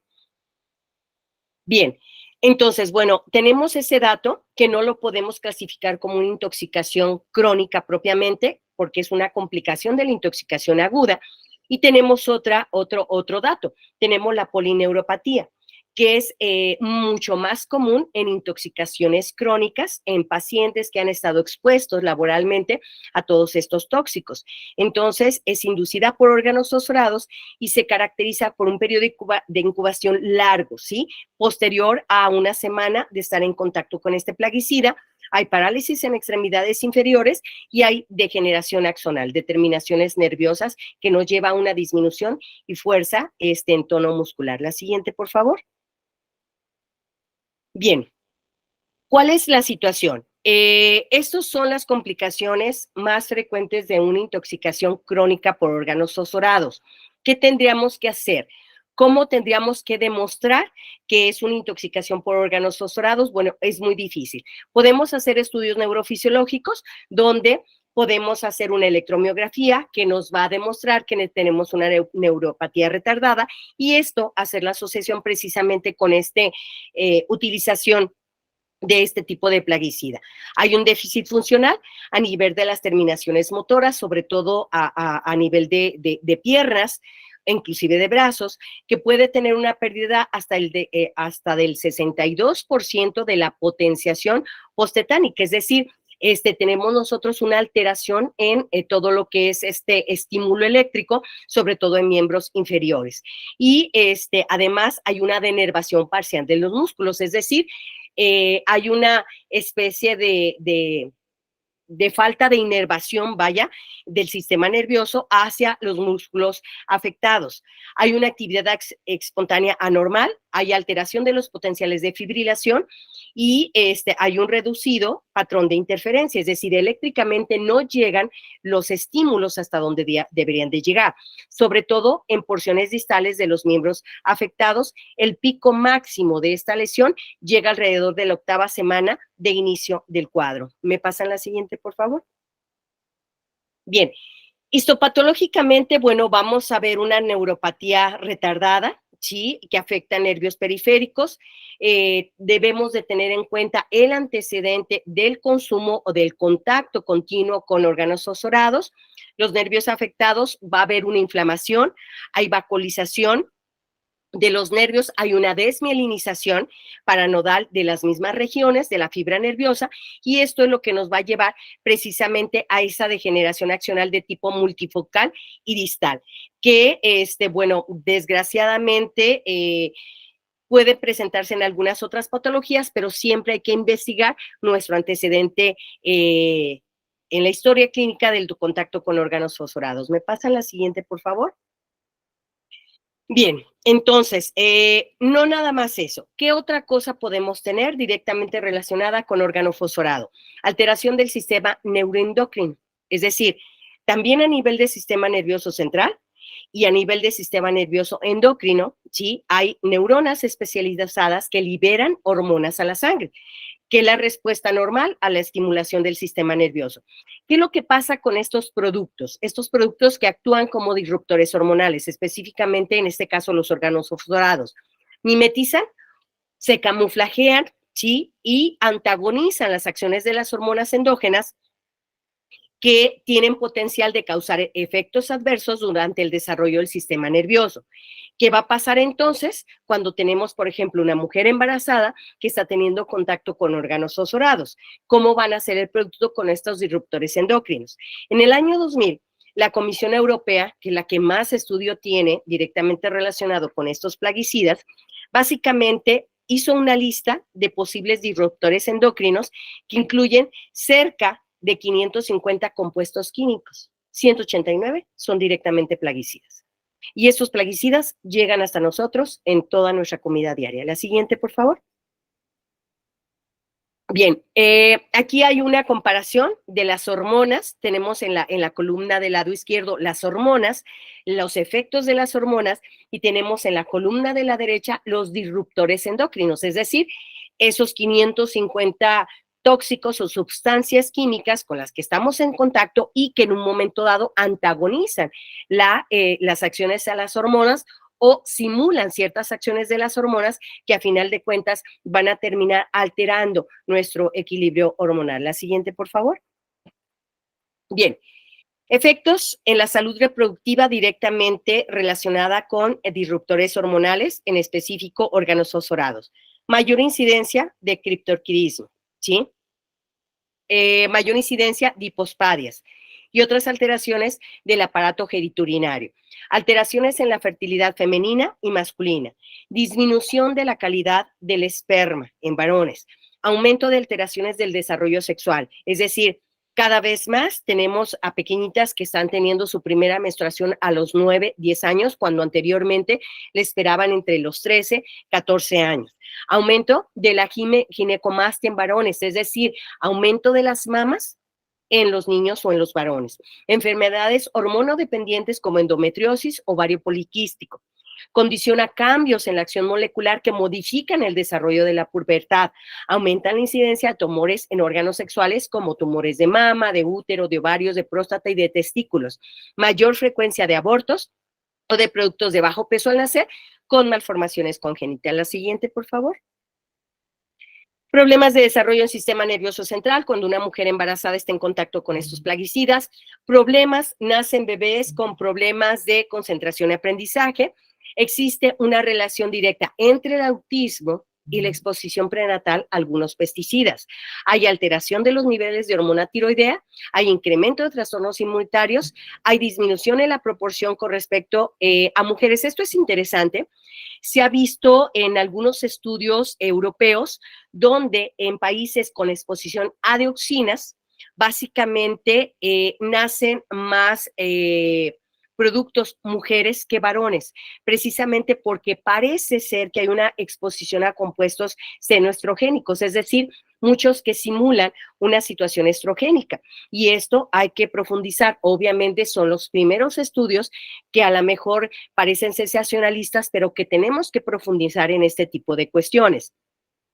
Bien, entonces, bueno, tenemos ese dato que no lo podemos clasificar como una intoxicación crónica propiamente, porque es una complicación de la intoxicación aguda. Y tenemos otro dato, tenemos la polineuropatía, que es mucho más común en intoxicaciones crónicas en pacientes que han estado expuestos laboralmente a todos estos tóxicos. Entonces, es inducida por órganos fosforados y se caracteriza por un periodo de incubación largo, ¿sí? Posterior a una semana de estar en contacto con este plaguicida. Hay parálisis en extremidades inferiores y hay degeneración axonal, determinaciones nerviosas que nos lleva a una disminución y fuerza en tono muscular. La siguiente, por favor. Bien, ¿cuál es la situación? Estas son las complicaciones más frecuentes de una intoxicación crónica por órganos fosforados. ¿Qué tendríamos que hacer? ¿Cómo tendríamos que demostrar que es una intoxicación por órganos fosforados? Bueno, es muy difícil. Podemos hacer estudios neurofisiológicos donde podemos hacer una electromiografía que nos va a demostrar que tenemos una neuropatía retardada y esto hacer la asociación precisamente con utilización de este tipo de plaguicida. Hay un déficit funcional a nivel de las terminaciones motoras, sobre todo a nivel de piernas, inclusive de brazos, que puede tener una pérdida hasta del 62% de la potenciación postetánica, es decir, tenemos nosotros una alteración en todo lo que es este estímulo eléctrico, sobre todo en miembros inferiores. Y además hay una denervación parcial de los músculos, es decir, hay una especie de falta de inervación, vaya, del sistema nervioso hacia los músculos afectados. Hay una actividad espontánea anormal, hay alteración de los potenciales de fibrilación y hay un reducido patrón de interferencia, es decir, eléctricamente no llegan los estímulos hasta donde deberían de llegar, sobre todo en porciones distales de los miembros afectados. El pico máximo de esta lesión llega alrededor de la 8ª semana de inicio del cuadro. ¿Me pasan la siguiente, por favor? Bien, histopatológicamente, bueno, vamos a ver una neuropatía retardada, ¿sí? Que afecta a nervios periféricos. Debemos de tener en cuenta el antecedente del consumo o del contacto continuo con órganos fosforados. Los nervios afectados, va a haber una inflamación, hay vascularización de los nervios, hay una desmielinización paranodal de las mismas regiones de la fibra nerviosa y esto es lo que nos va a llevar precisamente a esa degeneración axonal de tipo multifocal y distal, que, bueno, desgraciadamente puede presentarse en algunas otras patologías, pero siempre hay que investigar nuestro antecedente en la historia clínica del contacto con órganos fosforados. ¿Me pasan la siguiente, por favor? Bien, entonces, no nada más eso. ¿Qué otra cosa podemos tener directamente relacionada con órgano fosforado? Alteración del sistema neuroendocrino, es decir, también a nivel del sistema nervioso central y a nivel del sistema nervioso endocrino, ¿sí? Hay neuronas especializadas que liberan hormonas a la sangre. que es la respuesta normal a la estimulación del sistema nervioso. ¿Qué es lo que pasa con estos productos? Estos productos que actúan como disruptores hormonales, específicamente en este caso los órganos fosforados, mimetizan, se camuflajean, ¿sí? Y antagonizan las acciones de las hormonas endógenas que tienen potencial de causar efectos adversos durante el desarrollo del sistema nervioso. ¿Qué va a pasar entonces cuando tenemos, por ejemplo, una mujer embarazada que está teniendo contacto con órganos fosforados? ¿Cómo van a ser el producto con estos disruptores endocrinos? En el año 2000, la Comisión Europea, que es la que más estudio tiene directamente relacionado con estos plaguicidas, básicamente hizo una lista de posibles disruptores endocrinos que incluyen cerca de 550 compuestos químicos. 189 son directamente plaguicidas. Y estos plaguicidas llegan hasta nosotros en toda nuestra comida diaria. La siguiente, por favor. Bien, aquí hay una comparación de las hormonas. Tenemos en la columna del lado izquierdo las hormonas, los efectos de las hormonas, y tenemos en la columna de la derecha los disruptores endocrinos, es decir, esos 550 tóxicos o sustancias químicas con las que estamos en contacto y que en un momento dado antagonizan las acciones a las hormonas o simulan ciertas acciones de las hormonas que a final de cuentas van a terminar alterando nuestro equilibrio hormonal. La siguiente, por favor. Bien, efectos en la salud reproductiva directamente relacionada con disruptores hormonales, en específico órganos fosforados. Mayor incidencia de criptorquidismo, ¿sí? Mayor incidencia de hipospadias y otras alteraciones del aparato genitourinario, alteraciones en la fertilidad femenina y masculina, disminución de la calidad del esperma en varones, aumento de alteraciones del desarrollo sexual, es decir, cada vez más tenemos a pequeñitas que están teniendo su primera menstruación a los 9, 10 años, cuando anteriormente le esperaban entre los 13, 14 años. Aumento de la ginecomastia en varones, es decir, aumento de las mamas en los niños o en los varones. Enfermedades hormonodependientes como endometriosis, ovario poliquístico. Condiciona cambios en la acción molecular que modifican el desarrollo de la pubertad. Aumentan la incidencia de tumores en órganos sexuales como tumores de mama, de útero, de ovarios, de próstata y de testículos. Mayor frecuencia de abortos o de productos de bajo peso al nacer con malformaciones congénitas. La siguiente, por favor. Problemas de desarrollo en sistema nervioso central, cuando una mujer embarazada está en contacto con estos plaguicidas. Problemas, nacen bebés con problemas de concentración y aprendizaje. Existe una relación directa entre el autismo y la exposición prenatal a algunos pesticidas. Hay alteración de los niveles de hormona tiroidea, hay incremento de trastornos inmunitarios, hay disminución en la proporción con respecto a mujeres. Esto es interesante. Se ha visto en algunos estudios europeos donde en países con exposición a dioxinas, básicamente nacen más productos mujeres que varones, precisamente porque parece ser que hay una exposición a compuestos senoestrogénicos, es decir, muchos que simulan una situación estrogénica. Y esto hay que profundizar. Obviamente son los primeros estudios que a lo mejor parecen sensacionalistas, pero que tenemos que profundizar en este tipo de cuestiones.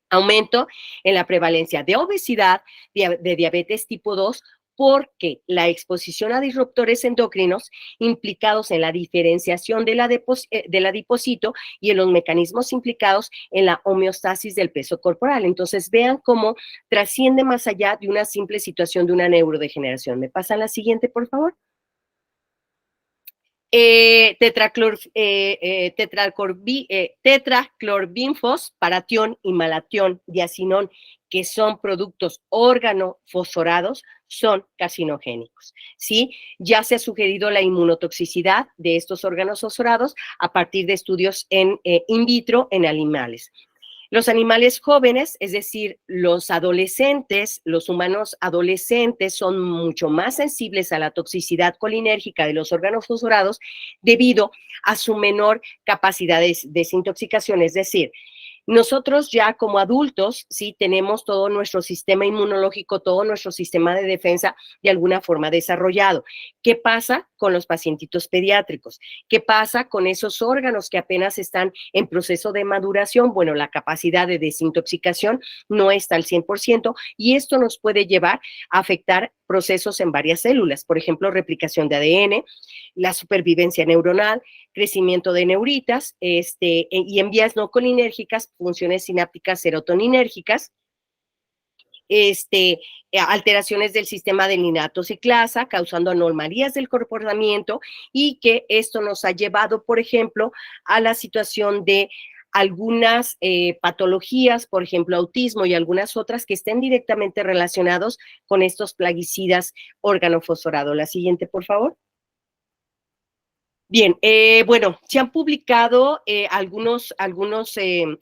Aumento en la prevalencia de obesidad, de diabetes tipo 2, porque la exposición a disruptores endocrinos implicados en la diferenciación del adipocito y en los mecanismos implicados en la homeostasis del peso corporal. Entonces, vean cómo trasciende más allá de una simple situación de una neurodegeneración. ¿Me pasan la siguiente, por favor? Tetraclorbinfos, paratión y malatión, diacinón, que son productos órgano-fosforados, son carcinogénicos, ¿sí? Ya se ha sugerido la inmunotoxicidad de estos órganos fosforados a partir de estudios in vitro en animales. Los animales jóvenes, es decir, los adolescentes, los humanos adolescentes son mucho más sensibles a la toxicidad colinérgica de los órganos fosforados debido a su menor capacidad de desintoxicación, es decir, Nosotros ya como adultos, sí, tenemos todo nuestro sistema inmunológico, todo nuestro sistema de defensa de alguna forma desarrollado. ¿Qué pasa con los pacientitos pediátricos? ¿Qué pasa con esos órganos que apenas están en proceso de maduración? Bueno, la capacidad de desintoxicación no está al 100% y esto nos puede llevar a afectar procesos en varias células, por ejemplo, replicación de ADN, la supervivencia neuronal, crecimiento de neuritas, y en vías no colinérgicas, funciones sinápticas serotoninérgicas, alteraciones del sistema de linatociclasa, causando anomalías del comportamiento y que esto nos ha llevado, por ejemplo, a la situación de algunas patologías, por ejemplo, autismo y algunas otras que estén directamente relacionados con estos plaguicidas organofosforados. La siguiente, por favor. Bien, bueno, se han publicado algunos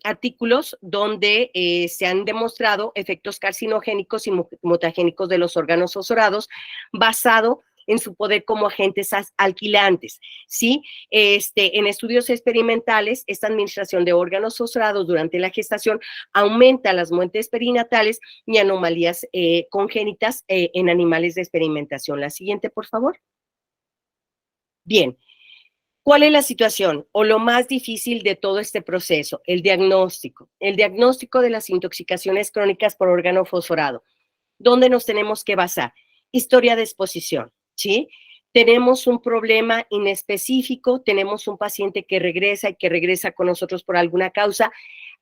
artículos donde se han demostrado efectos carcinogénicos y mutagénicos de los órganos fosforados basado en su poder como agentes alquilantes, ¿sí? En estudios experimentales, esta administración de órganos fosforados durante la gestación aumenta las muertes perinatales y anomalías congénitas en animales de experimentación. La siguiente, por favor. Bien. ¿Cuál es la situación o lo más difícil de todo este proceso? El diagnóstico. El diagnóstico de las intoxicaciones crónicas por órgano fosforado. ¿Dónde nos tenemos que basar? Historia de exposición, ¿sí? Tenemos un problema inespecífico, tenemos un paciente que regresa y que regresa con nosotros por alguna causa.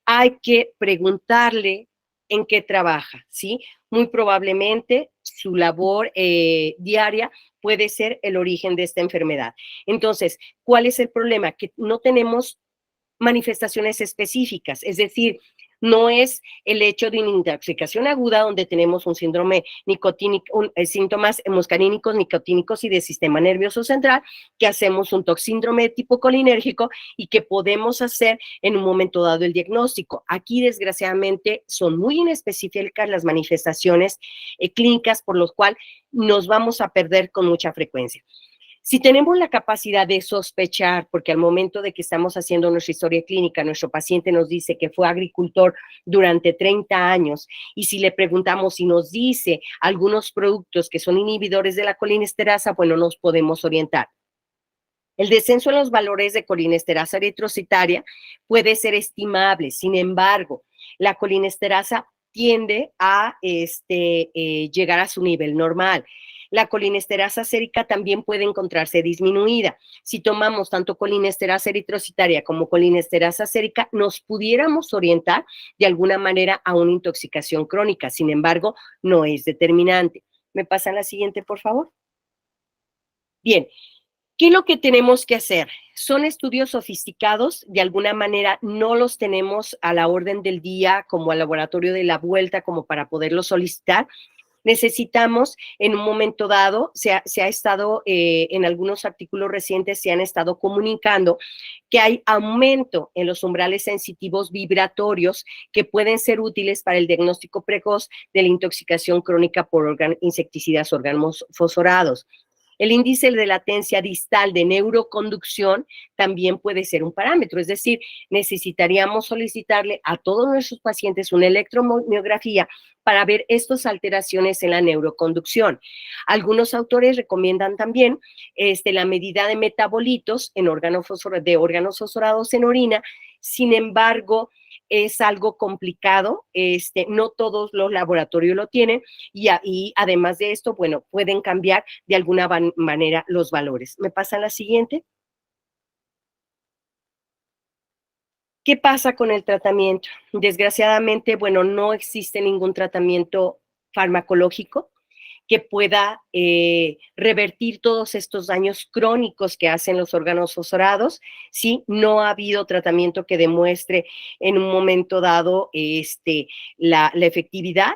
Hay que preguntarle en qué trabaja, ¿sí? Muy probablemente su labor diaria puede ser el origen de esta enfermedad. Entonces, ¿cuál es el problema? Que no tenemos manifestaciones específicas, es decir, no es el hecho de una intoxicación aguda donde tenemos un síndrome nicotínico, síntomas muscarínicos, nicotínicos y del sistema nervioso central, que hacemos un toxíndrome de tipo colinérgico y que podemos hacer en un momento dado el diagnóstico. Aquí, desgraciadamente, son muy inespecíficas las manifestaciones clínicas, por lo cual nos vamos a perder con mucha frecuencia. Si tenemos la capacidad de sospechar, porque al momento de que estamos haciendo nuestra historia clínica, nuestro paciente nos dice que fue agricultor durante 30 años y si le preguntamos y nos dice algunos productos que son inhibidores de la colinesterasa, bueno, nos podemos orientar. El descenso en los valores de colinesterasa eritrocitaria puede ser estimable, sin embargo, la colinesterasa tiende a llegar a su nivel normal. La colinesterasa sérica también puede encontrarse disminuida. Si tomamos tanto colinesterasa eritrocitaria como colinesterasa sérica, nos pudiéramos orientar de alguna manera a una intoxicación crónica. Sin embargo, no es determinante. ¿Me pasan la siguiente, por favor? Bien, ¿qué es lo que tenemos que hacer? Son estudios sofisticados, de alguna manera no los tenemos a la orden del día como al laboratorio de la vuelta como para poderlos solicitar. Necesitamos en un momento dado, se ha estado en algunos artículos recientes, se han estado comunicando que hay aumento en los umbrales sensitivos vibratorios que pueden ser útiles para el diagnóstico precoz de la intoxicación crónica por insecticidas organofosforados. El índice de latencia distal de neuroconducción también puede ser un parámetro, es decir, necesitaríamos solicitarle a todos nuestros pacientes una electromiografía para ver estas alteraciones en la neuroconducción. Algunos autores recomiendan también la medida de metabolitos en de órganos fosforados en orina. Sin embargo, es algo complicado, no todos los laboratorios lo tienen y además de esto, bueno, pueden cambiar de alguna manera los valores. ¿Me pasan la siguiente? ¿Qué pasa con el tratamiento? Desgraciadamente, bueno, no existe ningún tratamiento farmacológico que pueda revertir todos estos daños crónicos que hacen los órganos fosforados, ¿sí? No ha habido tratamiento que demuestre en un momento dado la efectividad.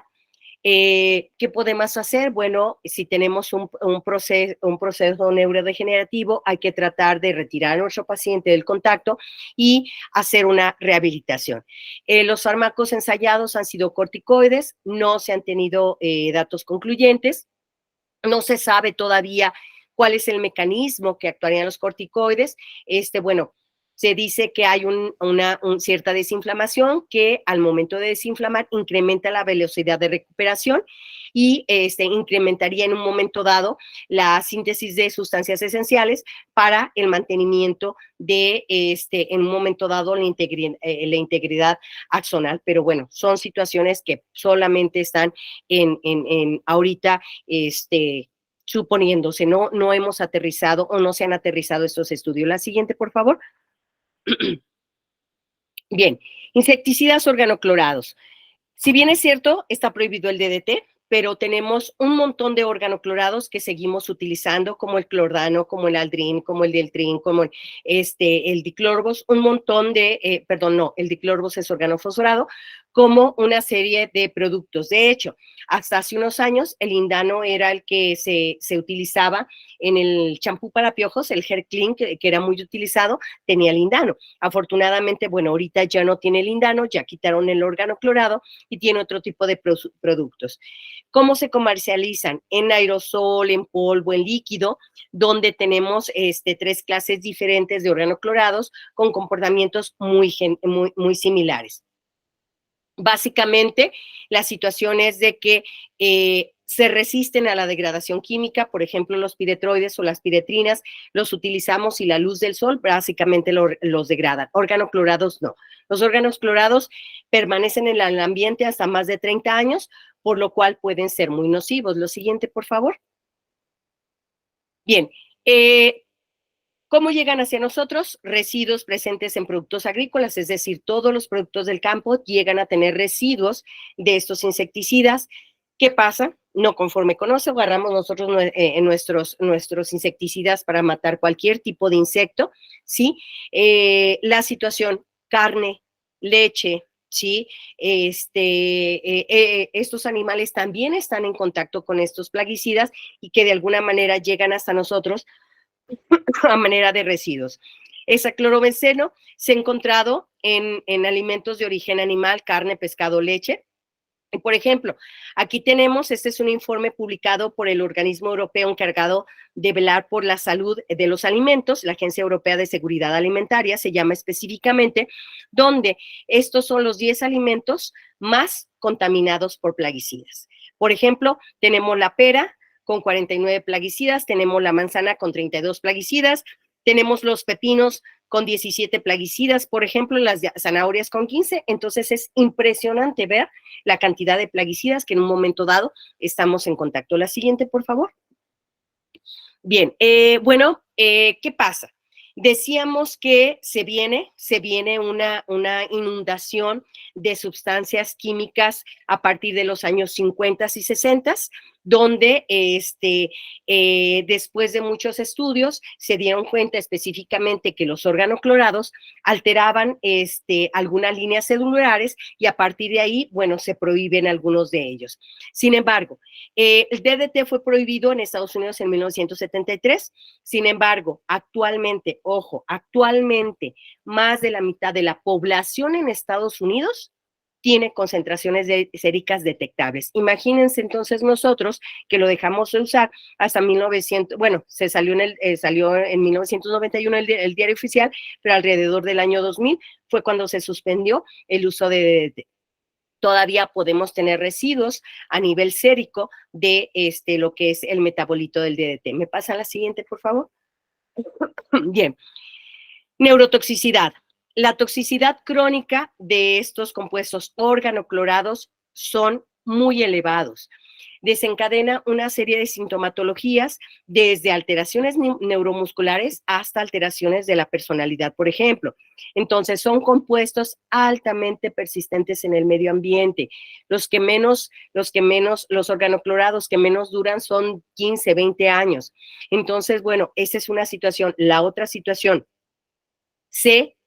¿Qué podemos hacer? Bueno, si tenemos un proceso neurodegenerativo, hay que tratar de retirar a nuestro paciente del contacto y hacer una rehabilitación. Los fármacos ensayados han sido corticoides, no se han tenido datos concluyentes, no se sabe todavía cuál es el mecanismo que actuarían los corticoides. Bueno, se dice que hay una cierta desinflamación que al momento de desinflamar incrementa la velocidad de recuperación y incrementaría en un momento dado la síntesis de sustancias esenciales para el mantenimiento de, en un momento dado, la integridad axonal. Pero bueno, son situaciones que solamente están en ahorita, suponiéndose, no hemos aterrizado o no se han aterrizado estos estudios. La siguiente, por favor. Bien, insecticidas organoclorados. Si bien es cierto, está prohibido el DDT, pero tenemos un montón de organoclorados que seguimos utilizando, como el clordano, como el aldrin, como el deltrin, como el diclorbos, un montón de, el diclorbos es organofosforado, como una serie de productos. De hecho, hasta hace unos años, el lindano era el que se utilizaba en el champú para piojos, el Hair Clean, que era muy utilizado, tenía lindano. Afortunadamente, bueno, ahorita ya no tiene lindano, ya quitaron el organoclorado y tiene otro tipo de productos. ¿Cómo se comercializan? En aerosol, en polvo, en líquido, donde tenemos 3 clases diferentes de organoclorados con comportamientos muy similares. Básicamente, la situación es de que se resisten a la degradación química, por ejemplo, los piretroides o las piretrinas, los utilizamos y la luz del sol básicamente los degradan. Organoclorados no. Los órganos clorados permanecen en el ambiente hasta más de 30 años, por lo cual pueden ser muy nocivos. Lo siguiente, por favor. Bien, ¿cómo llegan hacia nosotros? Residuos presentes en productos agrícolas, es decir, todos los productos del campo llegan a tener residuos de estos insecticidas. ¿Qué pasa? No conforme con eso, agarramos nosotros nuestros insecticidas para matar cualquier tipo de insecto, ¿sí? La situación, carne, leche, ¿sí? Estos animales también están en contacto con estos plaguicidas y que de alguna manera llegan hasta nosotros a manera de residuos. Esa clorobenceno se ha encontrado en alimentos de origen animal, carne, pescado, leche. Y por ejemplo, aquí tenemos, este es un informe publicado por el organismo europeo encargado de velar por la salud de los alimentos, la Agencia Europea de Seguridad Alimentaria, se llama específicamente, donde estos son los 10 alimentos más contaminados por plaguicidas. Por ejemplo, tenemos la pera con 49 plaguicidas, tenemos la manzana con 32 plaguicidas, tenemos los pepinos con 17 plaguicidas, por ejemplo, las zanahorias con 15. Entonces es impresionante ver la cantidad de plaguicidas que en un momento dado estamos en contacto. La siguiente, por favor. Bien, ¿qué pasa? Decíamos que se viene una inundación de sustancias químicas a partir de los años 50 y 60, donde después de muchos estudios se dieron cuenta específicamente que los organoclorados alteraban algunas líneas celulares y a partir de ahí, bueno, se prohíben algunos de ellos. Sin embargo, el DDT fue prohibido en Estados Unidos en 1973. Sin embargo, actualmente, más de la mitad de la población en Estados Unidos tiene concentraciones séricas detectables. Imagínense entonces nosotros que lo dejamos de usar hasta 1900, bueno, salió en 1991 el diario oficial, pero alrededor del año 2000 fue cuando se suspendió el uso de DDT. Todavía podemos tener residuos a nivel sérico de lo que es el metabolito del DDT. ¿Me pasan la siguiente, por favor? Bien. Neurotoxicidad. La toxicidad crónica de estos compuestos organoclorados son muy elevados. Desencadena una serie de sintomatologías, desde alteraciones neuromusculares hasta alteraciones de la personalidad, por ejemplo. Entonces, son compuestos altamente persistentes en el medio ambiente. Los organoclorados que menos duran son 15, 20 años. Entonces, bueno, esa es una situación. La otra situación, se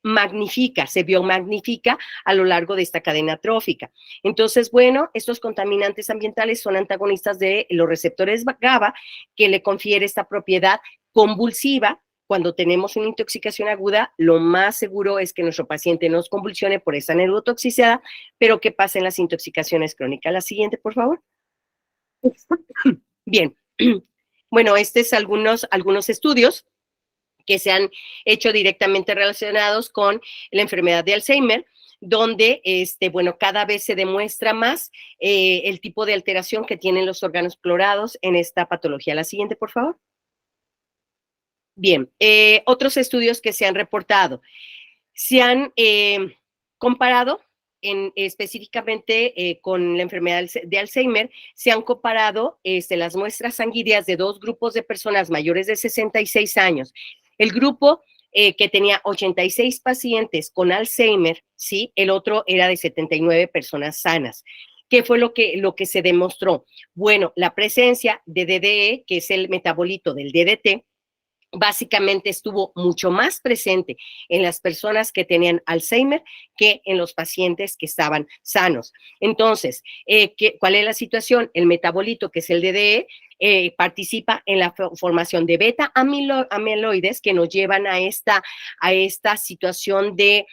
biomagnifica a lo largo de esta cadena trófica. Entonces, bueno, estos contaminantes ambientales son antagonistas de los receptores GABA, que le confiere esta propiedad convulsiva. Cuando tenemos una intoxicación aguda, lo más seguro es que nuestro paciente nos convulsione por esa neurotoxicidad, pero ¿qué pasa en las intoxicaciones crónicas? La siguiente, por favor. Bien, bueno, algunos estudios que se han hecho directamente relacionados con la enfermedad de Alzheimer, donde, bueno, cada vez se demuestra más el tipo de alteración que tienen los órganos clorados en esta patología. La siguiente, por favor. Bien, otros estudios que se han reportado. Se han comparado específicamente con la enfermedad de Alzheimer, se han comparado las muestras sanguíneas de dos grupos de personas mayores de 66 años. El grupo que tenía 86 pacientes con Alzheimer, ¿sí? El otro era de 79 personas sanas. ¿Qué fue lo que se demostró? Bueno, la presencia de DDE, que es el metabolito del DDT, básicamente estuvo mucho más presente en las personas que tenían Alzheimer que en los pacientes que estaban sanos. Entonces, ¿cuál es la situación? El metabolito, que es el DDE, participa en la formación de beta amiloides que nos llevan a esta situación de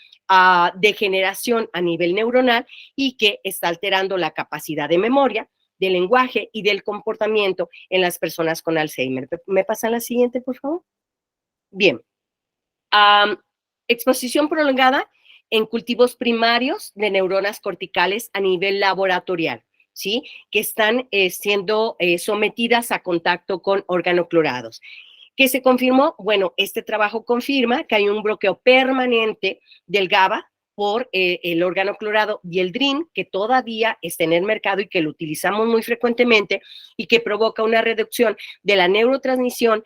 degeneración a nivel neuronal y que está alterando la capacidad de memoria, del lenguaje y del comportamiento en las personas con Alzheimer. ¿Me pasan la siguiente, por favor? Bien. Exposición prolongada en cultivos primarios de neuronas corticales a nivel laboratorial, ¿sí? Que están siendo sometidas a contacto con organoclorados. ¿Qué se confirmó? Bueno, este trabajo confirma que hay un bloqueo permanente del GABA por el órgano clorado y el DRIN, que todavía está en el mercado y que lo utilizamos muy frecuentemente y que provoca una reducción de la neurotransmisión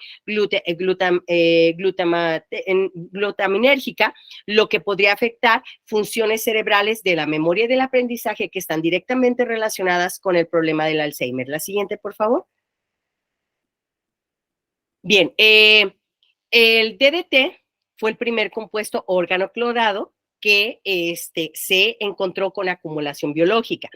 glutaminérgica, lo que podría afectar funciones cerebrales de la memoria y del aprendizaje que están directamente relacionadas con el problema del Alzheimer. La siguiente, por favor. Bien, el DDT fue el primer compuesto organoclorado que se encontró con acumulación biológica.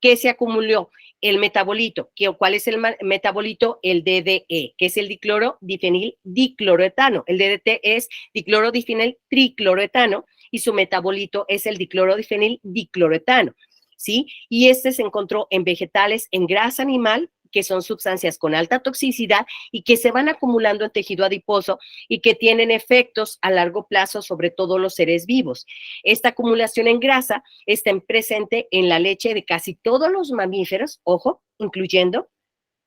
¿Qué se acumuló? El metabolito. ¿Cuál es el metabolito? El DDE, que es el diclorodifenil dicloroetano. El DDT es diclorodifenil tricloroetano y su metabolito es el diclorodifenil dicloroetano, ¿sí? Y se encontró en vegetales, en grasa animal, que son sustancias con alta toxicidad y que se van acumulando en tejido adiposo y que tienen efectos a largo plazo sobre todo los seres vivos. Esta acumulación en grasa está presente en la leche de casi todos los mamíferos, ojo, incluyendo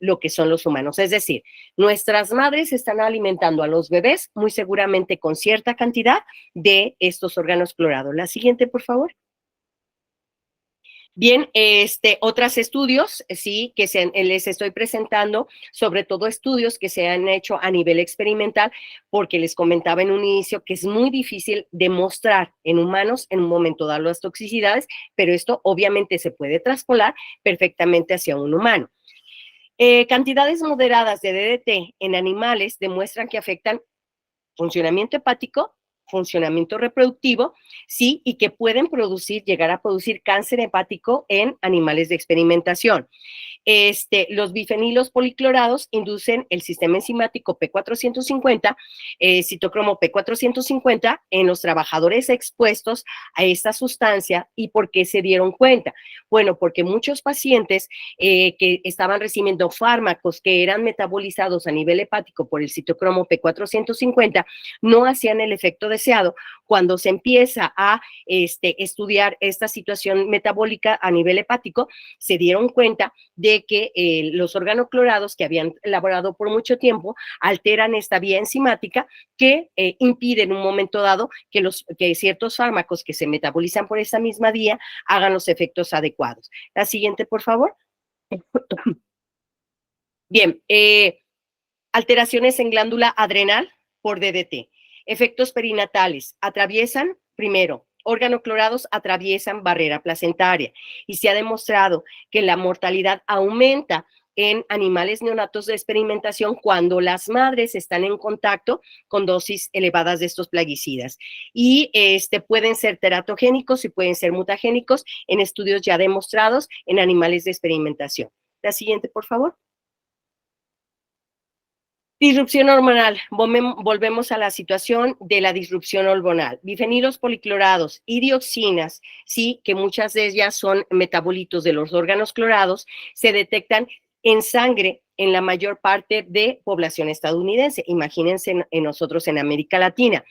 lo que son los humanos. Es decir, nuestras madres están alimentando a los bebés muy seguramente con cierta cantidad de estos órganos clorados. La siguiente, por favor. Bien, otros estudios, sí, que les estoy presentando, sobre todo estudios que se han hecho a nivel experimental, porque les comentaba en un inicio que es muy difícil demostrar en humanos en un momento dado las toxicidades, pero esto obviamente se puede traspolar perfectamente hacia un humano. Cantidades moderadas de DDT en animales demuestran que afectan funcionamiento hepático, funcionamiento reproductivo, sí, y que pueden llegar a producir cáncer hepático en animales de experimentación. Los bifenilos policlorados inducen el sistema enzimático P450, citocromo P450 en los trabajadores expuestos a esta sustancia. ¿Y por qué se dieron cuenta? Bueno, porque muchos pacientes que estaban recibiendo fármacos que eran metabolizados a nivel hepático por el citocromo P450 no hacían el efecto deseado. Cuando se empieza a estudiar esta situación metabólica a nivel hepático, se dieron cuenta de que los organoclorados que habían elaborado por mucho tiempo alteran esta vía enzimática que impide en un momento dado que ciertos fármacos que se metabolizan por esa misma vía hagan los efectos adecuados. La siguiente, por favor. Bien, alteraciones en glándula adrenal por DDT. Efectos perinatales. Atraviesan, primero, organoclorados atraviesan barrera placentaria y se ha demostrado que la mortalidad aumenta en animales neonatos de experimentación cuando las madres están en contacto con dosis elevadas de estos plaguicidas. Y pueden ser teratogénicos y pueden ser mutagénicos en estudios ya demostrados en animales de experimentación. La siguiente, por favor. Disrupción hormonal. Volvemos a la situación de la disrupción hormonal. Bifenilos policlorados y dioxinas, sí, que muchas de ellas son metabolitos de los órganos clorados, se detectan en sangre en la mayor parte de población estadounidense. Imagínense en nosotros en América Latina.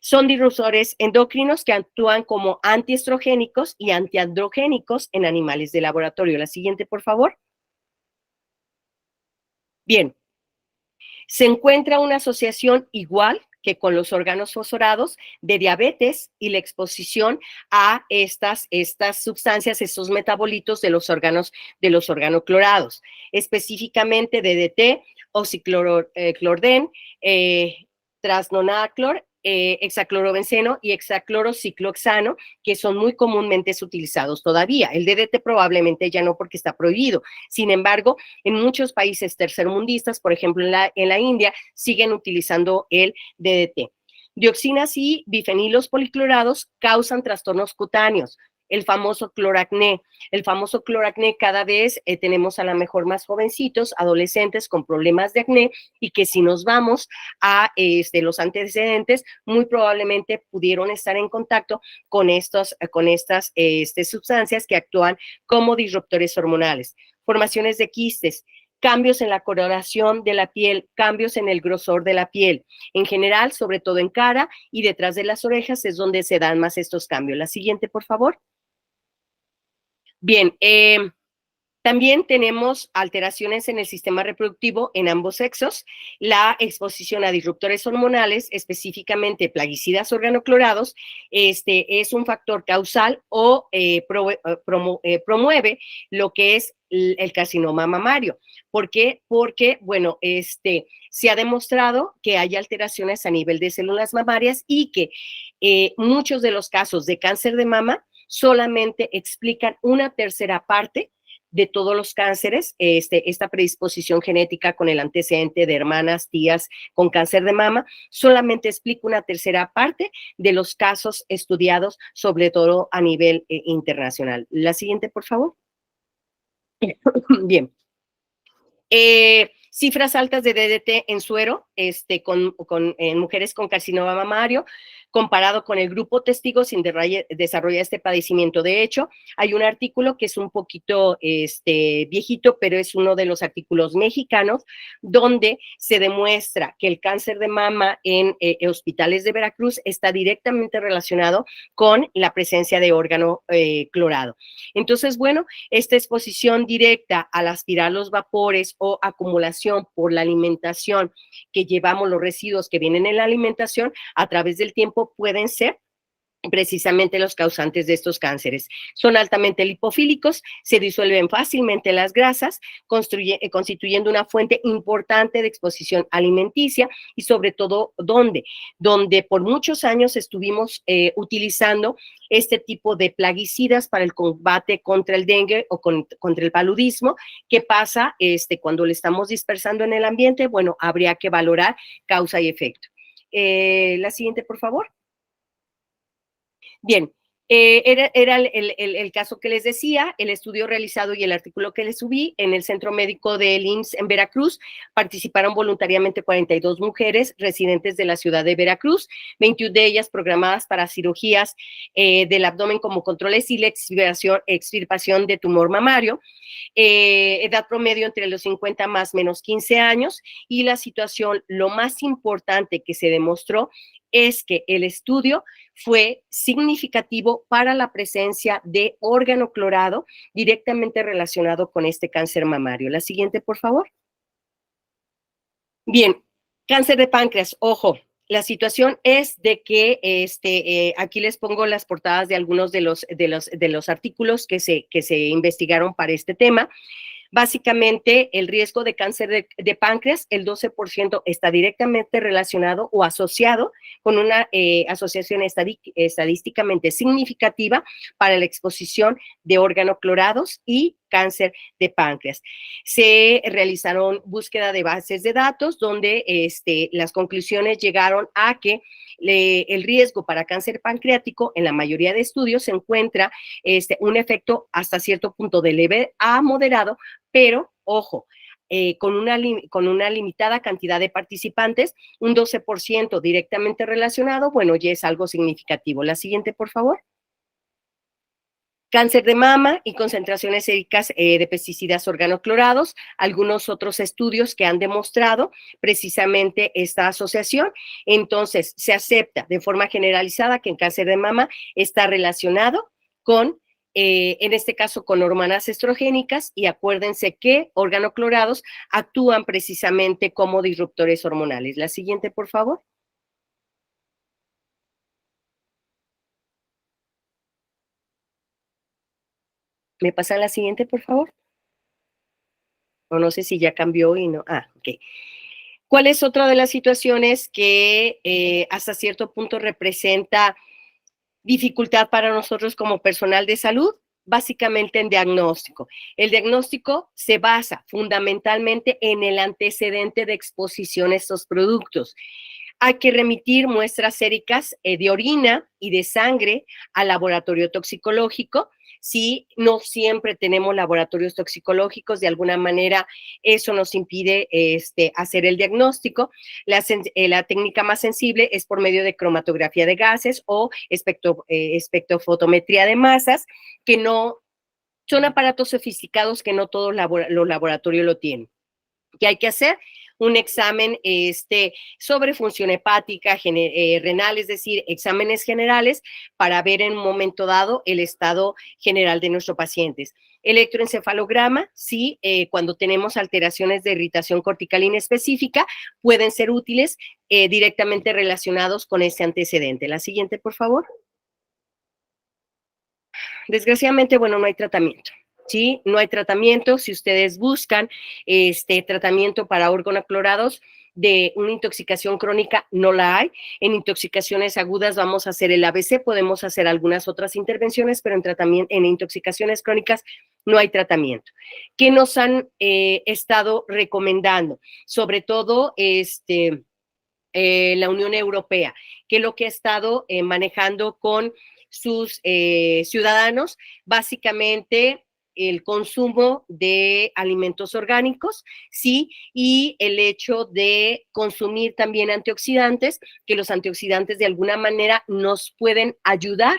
Son disruptores endocrinos que actúan como antiestrogénicos y antiandrogénicos en animales de laboratorio. La siguiente, por favor. Bien, se encuentra una asociación igual que con los órganos fosforados de diabetes y la exposición a estas sustancias, estos metabolitos de los órganos organoclorados, específicamente DDT, oxiclordén, trasnonaclor, hexaclorobenceno y hexaclorociclohexano, que son muy comúnmente utilizados todavía. El DDT probablemente ya no porque está prohibido. Sin embargo, en muchos países tercermundistas, por ejemplo en la India, siguen utilizando el DDT. Dioxinas y bifenilos policlorados causan trastornos cutáneos. El famoso cloracné. El famoso cloracné cada vez tenemos a lo mejor más jovencitos, adolescentes con problemas de acné y que si nos vamos a los antecedentes, muy probablemente pudieron estar en contacto con estas sustancias que actúan como disruptores hormonales. Formaciones de quistes, cambios en la coloración de la piel, cambios en el grosor de la piel. En general, sobre todo en cara y detrás de las orejas es donde se dan más estos cambios. La siguiente, por favor. Bien, también tenemos alteraciones en el sistema reproductivo en ambos sexos, la exposición a disruptores hormonales, específicamente plaguicidas organoclorados, es un factor causal o promueve lo que es el carcinoma mamario. ¿Por qué? Porque, bueno, se ha demostrado que hay alteraciones a nivel de células mamarias y que muchos de los casos de cáncer de mama solamente explican una tercera parte de todos los cánceres, esta predisposición genética con el antecedente de hermanas, tías con cáncer de mama, solamente explica una tercera parte de los casos estudiados, sobre todo a nivel internacional. La siguiente, por favor. Bien. Cifras altas de DDT en suero en mujeres con carcinoma mamario, comparado con el grupo testigo sin desarrollar este padecimiento. De hecho, hay un artículo que es un poquito viejito, pero es uno de los artículos mexicanos, donde se demuestra que el cáncer de mama en hospitales de Veracruz está directamente relacionado con la presencia de órgano clorado. Entonces, bueno, esta exposición directa al aspirar los vapores o acumulación por la alimentación que llevamos, los residuos que vienen en la alimentación, a través del tiempo pueden ser precisamente los causantes de estos cánceres. Son altamente lipofílicos, se disuelven fácilmente en las grasas, constituyendo una fuente importante de exposición alimenticia y sobre todo donde por muchos años estuvimos utilizando este tipo de plaguicidas para el combate contra el dengue o contra el paludismo. ¿Qué pasa cuando le estamos dispersando en el ambiente? Bueno, habría que valorar causa y efecto. La siguiente, por favor. Bien, era el caso que les decía, el estudio realizado y el artículo que les subí en el Centro Médico del IMSS en Veracruz. Participaron voluntariamente 42 mujeres residentes de la ciudad de Veracruz, 21 de ellas programadas para cirugías del abdomen como controles y la extirpación de tumor mamario. Edad promedio entre los 50 más menos 15 años, y la situación, lo más importante que se demostró es que el estudio fue significativo para la presencia de órgano clorado directamente relacionado con este cáncer mamario. La siguiente, por favor. Bien, cáncer de páncreas, ojo. La situación es de que aquí les pongo las portadas de algunos de los artículos que se investigaron para este tema. Básicamente, el riesgo de cáncer de páncreas, el 12% está directamente relacionado o asociado con una asociación estadísticamente significativa para la exposición de organoclorados y cáncer de páncreas. Se realizaron búsqueda de bases de datos donde las conclusiones llegaron a que el riesgo para cáncer pancreático en la mayoría de estudios se encuentra un efecto hasta cierto punto de leve a moderado, pero ojo, con una limitada cantidad de participantes, un 12% directamente relacionado, bueno, ya es algo significativo. La siguiente, por favor. Cáncer de mama y concentraciones séricas de pesticidas organoclorados, algunos otros estudios que han demostrado precisamente esta asociación. Entonces, se acepta de forma generalizada que el cáncer de mama está relacionado con, en este caso, con hormonas estrogénicas, y acuérdense que organoclorados actúan precisamente como disruptores hormonales. La siguiente, por favor. ¿Me pasan la siguiente, por favor? O no sé si ya cambió y no. Ah, ok. ¿Cuál es otra de las situaciones que hasta cierto punto representa dificultad para nosotros como personal de salud? Básicamente en diagnóstico. El diagnóstico se basa fundamentalmente en el antecedente de exposición a estos productos. Hay que remitir muestras séricas de orina y de sangre al laboratorio toxicológico. Si no siempre tenemos laboratorios toxicológicos, de alguna manera eso nos impide hacer el diagnóstico. La técnica más sensible es por medio de cromatografía de gases o espectrofotometría de masas, que no son aparatos sofisticados que no todos los laboratorios lo tienen. ¿Qué hay que hacer? Un examen sobre función hepática, renal, es decir, exámenes generales para ver en un momento dado el estado general de nuestros pacientes. Electroencefalograma, sí, cuando tenemos alteraciones de irritación cortical inespecífica, pueden ser útiles directamente relacionados con este antecedente. La siguiente, por favor. Desgraciadamente, bueno, no hay tratamiento. ¿Sí? No hay tratamiento. Si ustedes buscan tratamiento para organoclorados de una intoxicación crónica, no la hay. En intoxicaciones agudas vamos a hacer el ABC, podemos hacer algunas otras intervenciones, pero en intoxicaciones crónicas no hay tratamiento. ¿Qué nos han estado recomendando? Sobre todo la Unión Europea, que es lo que ha estado manejando con sus ciudadanos, básicamente el consumo de alimentos orgánicos, sí, y el hecho de consumir también antioxidantes, que los antioxidantes de alguna manera nos pueden ayudar,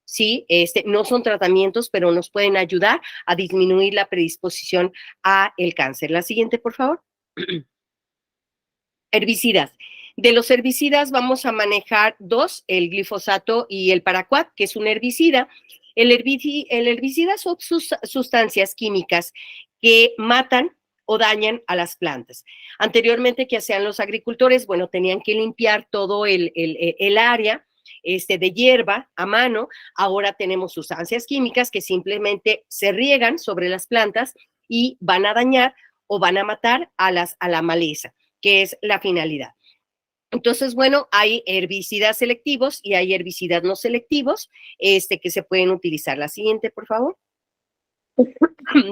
sí, no son tratamientos, pero nos pueden ayudar a disminuir la predisposición a el cáncer. La siguiente, por favor. Herbicidas. De los herbicidas vamos a manejar dos, el glifosato y el paraquat, que es un herbicida. El herbicida son sustancias químicas que matan o dañan a las plantas. Anteriormente, ¿qué hacían los agricultores? Bueno, tenían que limpiar todo el área de hierba a mano. Ahora tenemos sustancias químicas que simplemente se riegan sobre las plantas y van a dañar o van a matar a la maleza, que es la finalidad. Entonces, bueno, hay herbicidas selectivos y hay herbicidas no selectivos que se pueden utilizar. La siguiente, por favor.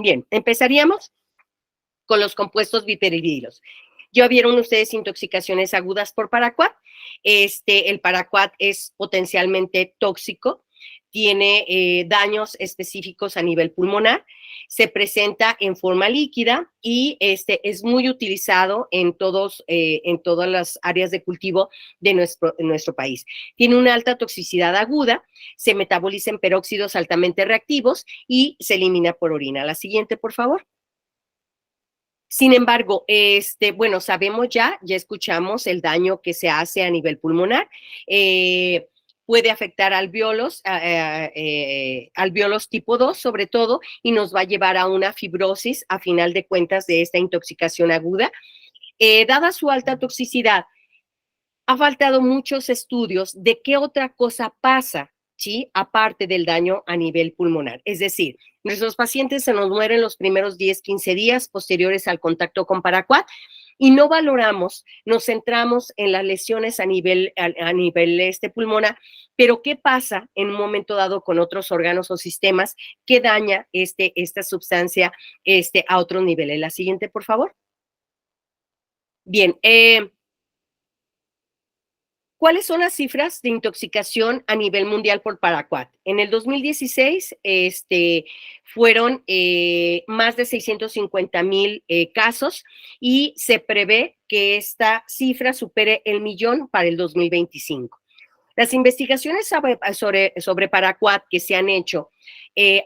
Bien, empezaríamos con los compuestos biperidilos. Ya vieron ustedes intoxicaciones agudas por paraquat. El paraquat es potencialmente tóxico, tiene daños específicos a nivel pulmonar, se presenta en forma líquida y es muy utilizado en todas las áreas de cultivo de nuestro país. Tiene una alta toxicidad aguda, se metaboliza en peróxidos altamente reactivos y se elimina por orina. La siguiente, por favor. Sin embargo, bueno, sabemos ya escuchamos el daño que se hace a nivel pulmonar. Puede afectar alvéolos tipo 2 sobre todo, y nos va a llevar a una fibrosis a final de cuentas de esta intoxicación aguda. Dada su alta toxicidad, ha faltado muchos estudios de qué otra cosa pasa, ¿sí? Aparte del daño a nivel pulmonar. Es decir, nuestros pacientes se nos mueren los primeros 10, 15 días posteriores al contacto con paraquat y no valoramos, nos centramos en las lesiones a nivel pulmonar, pero ¿qué pasa en un momento dado con otros órganos o sistemas que daña esta sustancia a otros niveles? La siguiente, por favor. Bien, ¿cuáles son las cifras de intoxicación a nivel mundial por paraquat? En el 2016 fueron más de 650,000 casos y se prevé que esta cifra supere el millón para el 2025. Las investigaciones sobre paraquat que se han hecho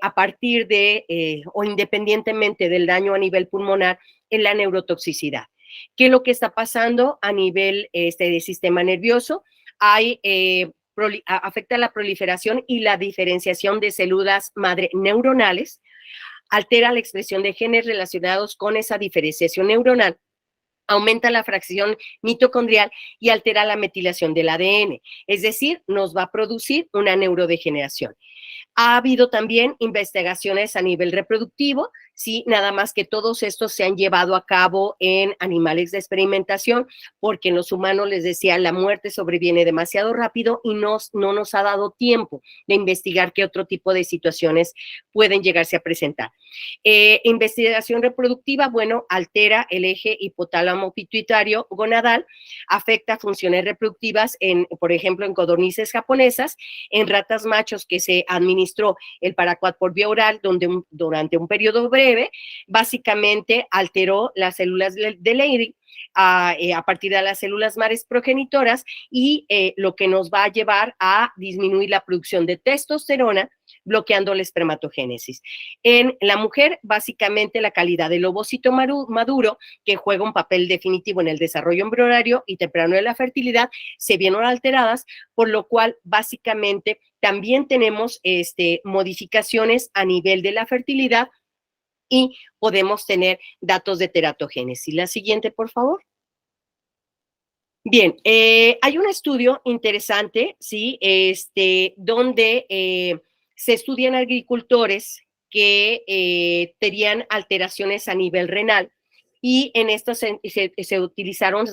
a partir de o independientemente del daño a nivel pulmonar en la neurotoxicidad. ¿Qué es lo que está pasando a nivel del sistema nervioso? Hay afecta la proliferación y la diferenciación de células madre neuronales, altera la expresión de genes relacionados con esa diferenciación neuronal, aumenta la fracción mitocondrial y altera la metilación del ADN, es decir, nos va a producir una neurodegeneración. Ha habido también investigaciones a nivel reproductivo, sí, nada más que todos estos se han llevado a cabo en animales de experimentación, porque en los humanos, les decía, la muerte sobreviene demasiado rápido y no nos ha dado tiempo de investigar qué otro tipo de situaciones pueden llegarse a presentar. Investigación reproductiva, bueno, altera el eje hipotálamo pituitario gonadal, afecta funciones reproductivas, por ejemplo, en codornices japonesas, en ratas machos que se administró el paraquat por vía oral durante un periodo breve, básicamente alteró las células de Leydig a partir de las células madres progenitoras y lo que nos va a llevar a disminuir la producción de testosterona, bloqueando la espermatogénesis. En la mujer, básicamente la calidad del ovocito maduro, que juega un papel definitivo en el desarrollo embrionario y temprano de la fertilidad, se vieron alteradas, por lo cual básicamente también tenemos modificaciones a nivel de la fertilidad y podemos tener datos de teratogénesis. La siguiente, por favor. Bien, hay un estudio interesante, ¿sí? Donde se estudian agricultores que tenían alteraciones a nivel renal y en esto se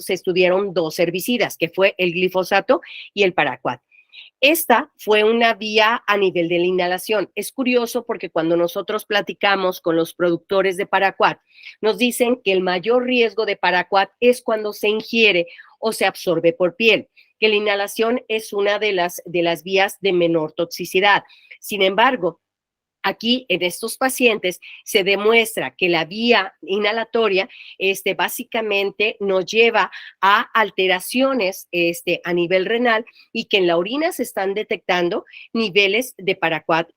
estudiaron dos herbicidas, que fue el glifosato y el paraquat. Esta fue una vía a nivel de la inhalación. Es curioso porque cuando nosotros platicamos con los productores de paraquat, nos dicen que el mayor riesgo de paraquat es cuando se ingiere o se absorbe por piel, que la inhalación es una de las vías de menor toxicidad. Sin embargo, aquí en estos pacientes se demuestra que la vía inhalatoria básicamente nos lleva a alteraciones a nivel renal y que en la orina se están detectando niveles de paraquat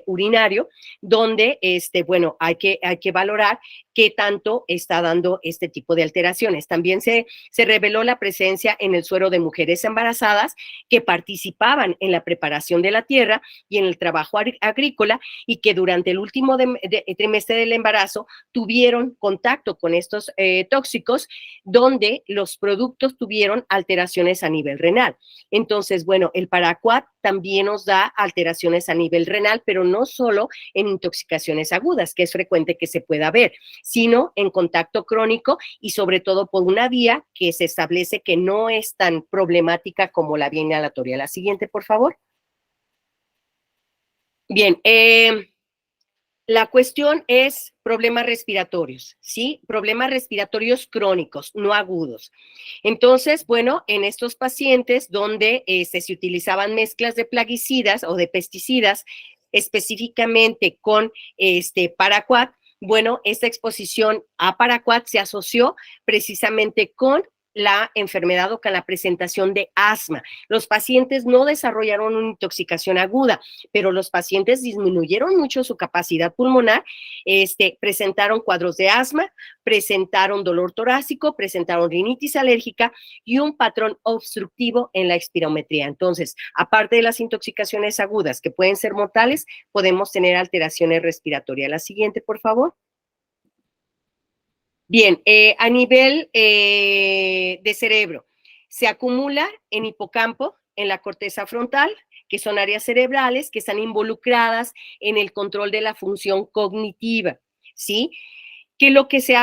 urinario, donde bueno, hay que valorar qué tanto está dando este tipo de alteraciones. También se reveló la presencia en el suero de mujeres embarazadas que participaban en la preparación de la tierra y en el trabajo agrícola y que durante el último trimestre del embarazo tuvieron contacto con estos tóxicos, donde los productos tuvieron alteraciones a nivel renal. Entonces, bueno, el paraquat también nos da alteraciones a nivel renal, pero no solo en intoxicaciones agudas, que es frecuente que se pueda ver, sino en contacto crónico y sobre todo por una vía que se establece que no es tan problemática como la vía inhalatoria. La siguiente, por favor. Bien, la cuestión es problemas respiratorios, ¿sí? Problemas respiratorios crónicos, no agudos. Entonces, bueno, en estos pacientes donde se utilizaban mezclas de plaguicidas o de pesticidas, específicamente con paraquat, bueno, esta exposición a paraquat se asoció precisamente con la enfermedad o con la presentación de asma. Los pacientes no desarrollaron una intoxicación aguda, pero los pacientes disminuyeron mucho su capacidad pulmonar, presentaron cuadros de asma, presentaron dolor torácico, presentaron rinitis alérgica y un patrón obstructivo en la espirometría. Entonces, aparte de las intoxicaciones agudas que pueden ser mortales, podemos tener alteraciones respiratorias. La siguiente, por favor. Bien, a nivel de cerebro, se acumula en hipocampo, en la corteza frontal, que son áreas cerebrales que están involucradas en el control de la función cognitiva, ¿sí? ¿Qué es lo que se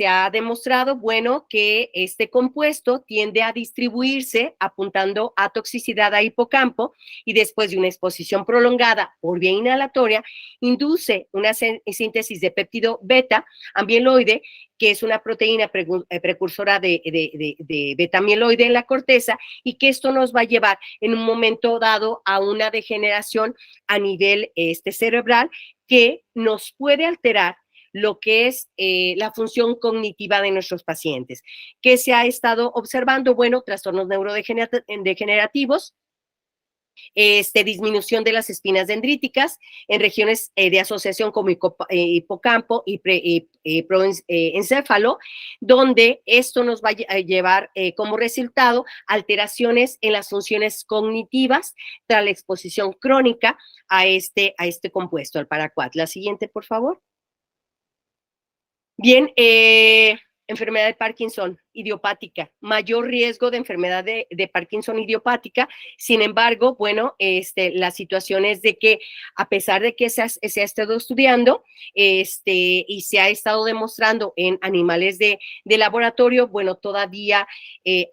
ha demostrado? Bueno, que este compuesto tiende a distribuirse apuntando a toxicidad a hipocampo y después de una exposición prolongada por vía inhalatoria, induce una síntesis de péptido beta amieloide, que es una proteína precursora de beta amieloide en la corteza y que esto nos va a llevar en un momento dado a una degeneración a nivel cerebral que nos puede alterar lo que es la función cognitiva de nuestros pacientes. ¿Qué se ha estado observando? Bueno, trastornos neurodegenerativos, disminución de las espinas dendríticas en regiones de asociación como hipocampo y proencéfalo, donde esto nos va a llevar como resultado alteraciones en las funciones cognitivas tras la exposición crónica a este compuesto, al paraquat. La siguiente, por favor. Bien, enfermedad de Parkinson idiopática, mayor riesgo de enfermedad de Parkinson idiopática. Sin embargo, bueno, la situación es de que a pesar de que se ha estado estudiando y se ha estado demostrando en animales de laboratorio, bueno, todavía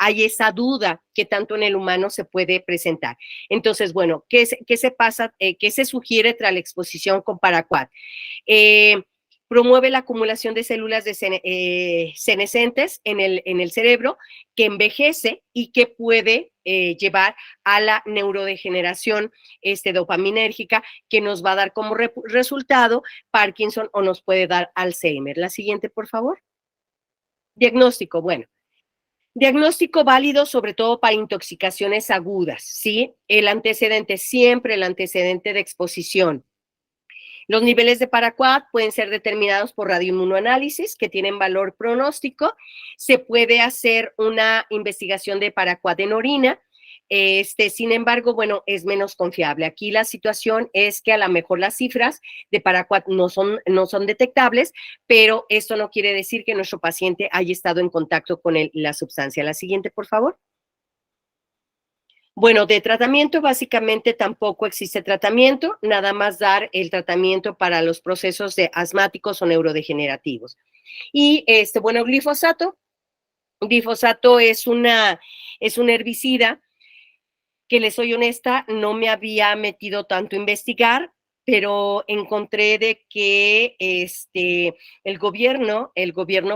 hay esa duda que tanto en el humano se puede presentar. Entonces, bueno, ¿qué se pasa? ¿Qué se sugiere tras la exposición con paraquat? Promueve la acumulación de células senescentes en el cerebro, que envejece y que puede llevar a la neurodegeneración dopaminérgica, que nos va a dar como resultado Parkinson o nos puede dar Alzheimer. La siguiente, por favor. Diagnóstico, bueno. Diagnóstico válido sobre todo para intoxicaciones agudas, ¿sí? El antecedente, siempre el antecedente de exposición. Los niveles de paraquat pueden ser determinados por radioinmunoanálisis, que tienen valor pronóstico. Se puede hacer una investigación de paraquat en orina. Sin embargo, bueno, es menos confiable. Aquí la situación es que a lo mejor las cifras de paraquat no son detectables, pero esto no quiere decir que nuestro paciente haya estado en contacto con la sustancia. La siguiente, por favor. Bueno, de tratamiento básicamente tampoco existe tratamiento, nada más dar el tratamiento para los procesos de asmáticos o neurodegenerativos. Y bueno, glifosato es un herbicida que, les soy honesta, no me había metido tanto a investigar, pero encontré de que el gobierno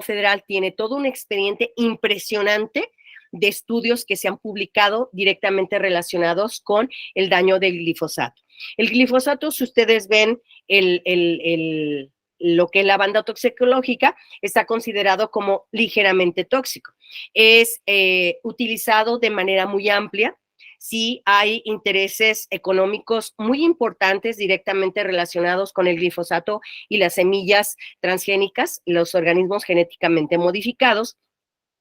federal tiene todo un expediente impresionante de estudios que se han publicado directamente relacionados con el daño del glifosato. El glifosato, si ustedes ven lo que es la banda toxicológica, está considerado como ligeramente tóxico. Es utilizado de manera muy amplia. Sí hay intereses económicos muy importantes directamente relacionados con el glifosato y las semillas transgénicas, los organismos genéticamente modificados,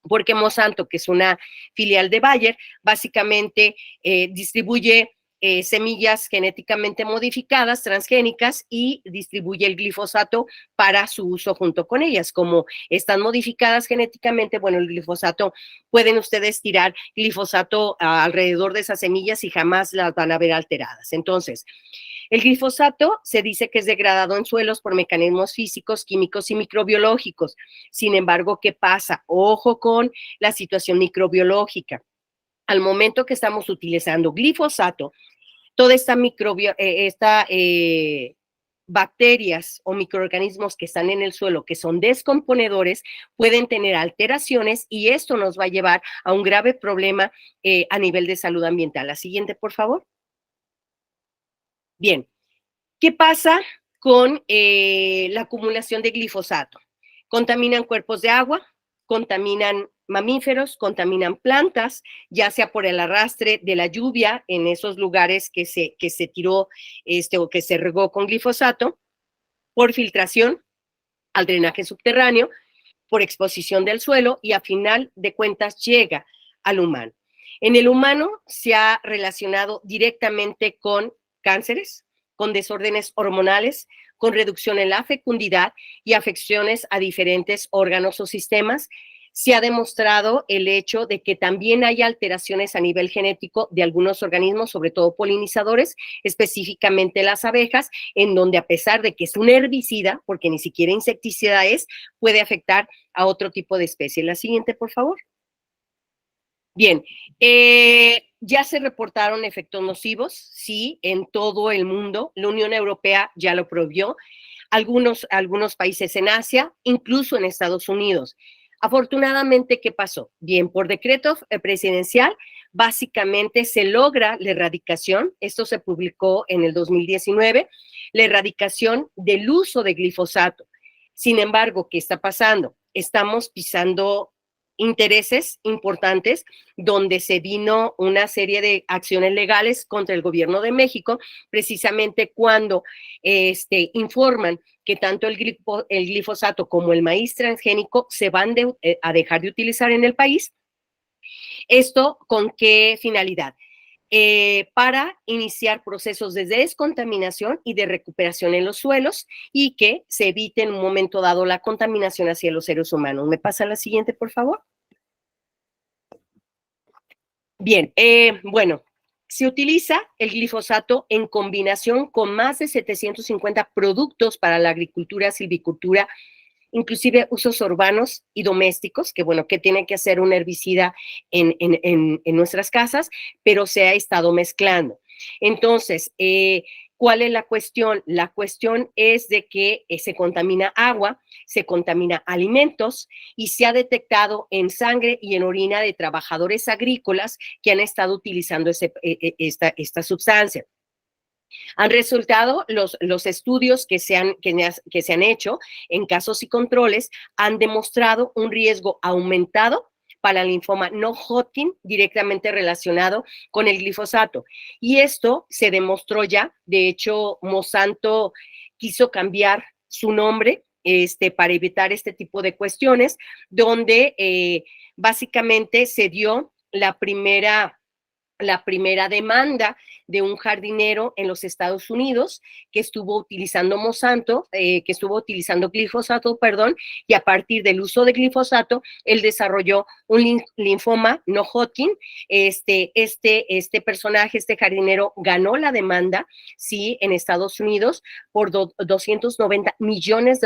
porque Monsanto, que es una filial de Bayer, básicamente distribuye semillas genéticamente modificadas, transgénicas, y distribuye el glifosato para su uso junto con ellas. Como están modificadas genéticamente, bueno, el glifosato, pueden ustedes tirar glifosato alrededor de esas semillas y jamás las van a ver alteradas. Entonces, el glifosato se dice que es degradado en suelos por mecanismos físicos, químicos y microbiológicos. Sin embargo, ¿qué pasa? Ojo con la situación microbiológica. Al momento que estamos utilizando glifosato, toda esta bacterias o microorganismos que están en el suelo, que son descomponedores, pueden tener alteraciones, y esto nos va a llevar a un grave problema a nivel de salud ambiental. La siguiente, por favor. Bien, ¿qué pasa con la acumulación de glifosato? Contaminan cuerpos de agua, contaminan mamíferos, contaminan plantas, ya sea por el arrastre de la lluvia en esos lugares que se tiró o que se regó con glifosato, por filtración al drenaje subterráneo, por exposición del suelo, y a final de cuentas llega al humano. En el humano se ha relacionado directamente con cánceres, con desórdenes hormonales, con reducción en la fecundidad y afecciones a diferentes órganos o sistemas. Se ha demostrado el hecho de que también hay alteraciones a nivel genético de algunos organismos, sobre todo polinizadores, específicamente las abejas, en donde, a pesar de que es un herbicida, porque ni siquiera insecticida es, puede afectar a otro tipo de especie. La siguiente, por favor. Bien, ya se reportaron efectos nocivos, sí, en todo el mundo. La Unión Europea ya lo prohibió, algunos países en Asia, incluso en Estados Unidos. Afortunadamente, ¿qué pasó? Bien, por decreto presidencial, básicamente se logra la erradicación, esto se publicó en el 2019, la erradicación del uso de glifosato. Sin embargo, ¿qué está pasando? Estamos pisando intereses importantes donde se vino una serie de acciones legales contra el gobierno de México, precisamente cuando informan que tanto el glifosato como el maíz transgénico se van a dejar de utilizar en el país. ¿Esto con qué finalidad? Para iniciar procesos de descontaminación y de recuperación en los suelos y que se evite en un momento dado la contaminación hacia los seres humanos. ¿Me pasa la siguiente, por favor? Bien, bueno, se utiliza el glifosato en combinación con más de 750 productos para la agricultura, silvicultura, inclusive usos urbanos y domésticos, que bueno, que tiene que hacer un herbicida en nuestras casas, pero se ha estado mezclando. Entonces, ¿cuál es la cuestión? La cuestión es de que se contamina agua, se contamina alimentos y se ha detectado en sangre y en orina de trabajadores agrícolas que han estado utilizando esta sustancia. Han resultado los estudios que se han hecho en casos y controles, han demostrado un riesgo aumentado para el linfoma no Hodgkin directamente relacionado con el glifosato. Y esto se demostró ya, de hecho, Monsanto quiso cambiar su nombre para evitar este tipo de cuestiones, donde básicamente se dio la primera demanda de un jardinero en los Estados Unidos que estuvo utilizando glifosato, perdón, y a partir del uso de glifosato, él desarrolló un linfoma no Hodgkin. Este personaje, este jardinero, ganó la demanda, sí, en Estados Unidos por $290 millones,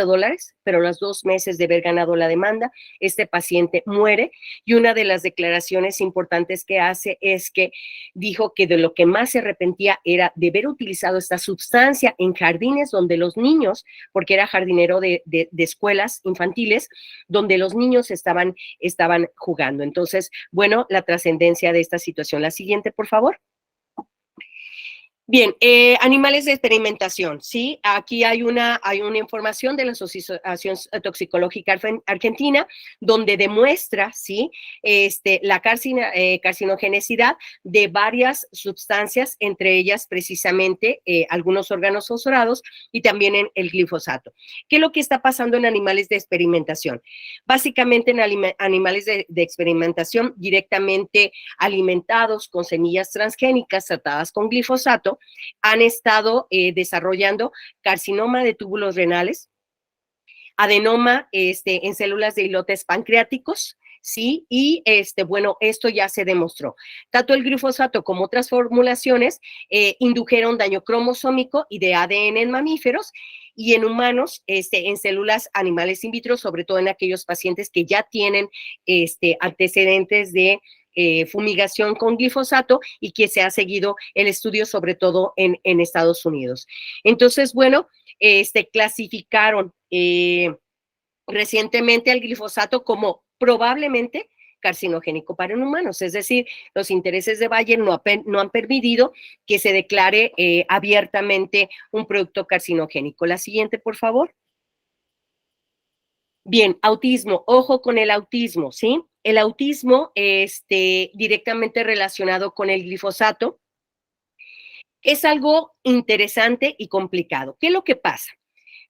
pero a los 2 meses de haber ganado la demanda, este paciente muere. Y una de las declaraciones importantes que hace es que dijo que de lo que más se arrepentía era de haber utilizado esta sustancia en jardines donde los niños, porque era jardinero de escuelas infantiles, donde los niños estaban jugando. Entonces, bueno, la trascendencia de esta situación. La siguiente, por favor. Bien, animales de experimentación, ¿sí? Aquí hay una información de la Asociación Toxicológica Argentina donde demuestra, ¿sí? La carcinogenicidad de varias sustancias, entre ellas precisamente algunos órganos fosforados y también en el glifosato. ¿Qué es lo que está pasando en animales de experimentación? Básicamente en animales de experimentación directamente alimentados con semillas transgénicas tratadas con glifosato, han estado desarrollando carcinoma de túbulos renales, adenoma en células de islotes pancreáticos, ¿sí? Y bueno, esto ya se demostró. Tanto el glifosato como otras formulaciones indujeron daño cromosómico y de ADN en mamíferos y en humanos, en células animales in vitro, sobre todo en aquellos pacientes que ya tienen antecedentes de fumigación con glifosato y que se ha seguido el estudio sobre todo en Estados Unidos. Entonces, bueno, clasificaron recientemente al glifosato como probablemente carcinogénico para humanos, es decir, los intereses de Bayer no han permitido que se declare abiertamente un producto carcinogénico. La siguiente, por favor. Bien, autismo, ojo con el autismo, ¿sí? El autismo, directamente relacionado con el glifosato, es algo interesante y complicado. ¿Qué es lo que pasa?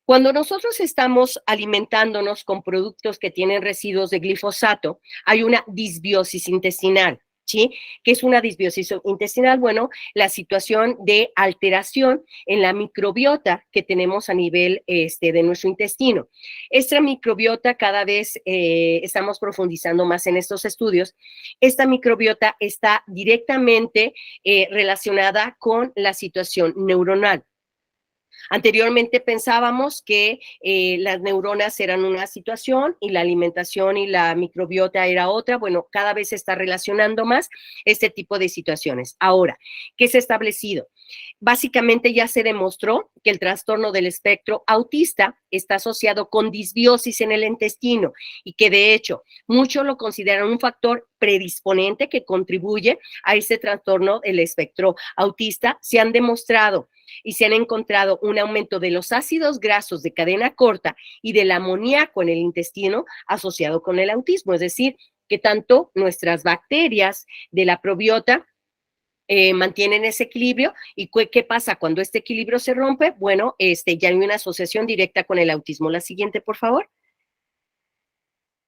Cuando nosotros estamos alimentándonos con productos que tienen residuos de glifosato, hay una disbiosis intestinal. ¿Sí? ¿Qué es una disbiosis intestinal? Bueno, la situación de alteración en la microbiota que tenemos a nivel de nuestro intestino. Esta microbiota, cada vez estamos profundizando más en estos estudios, esta microbiota está directamente relacionada con la situación neuronal. Anteriormente pensábamos que las neuronas eran una situación y la alimentación y la microbiota era otra. Bueno, cada vez se está relacionando más este tipo de situaciones. Ahora, ¿qué se ha establecido? Básicamente ya se demostró que el trastorno del espectro autista está asociado con disbiosis en el intestino y que de hecho muchos lo consideran un factor predisponente que contribuye a ese trastorno del espectro autista. Se han demostrado y se han encontrado un aumento de los ácidos grasos de cadena corta y del amoníaco en el intestino asociado con el autismo, es decir, que tanto nuestras bacterias de la probiota mantienen ese equilibrio. ¿Y qué pasa cuando este equilibrio se rompe? Bueno, ya hay una asociación directa con el autismo. La siguiente, por favor.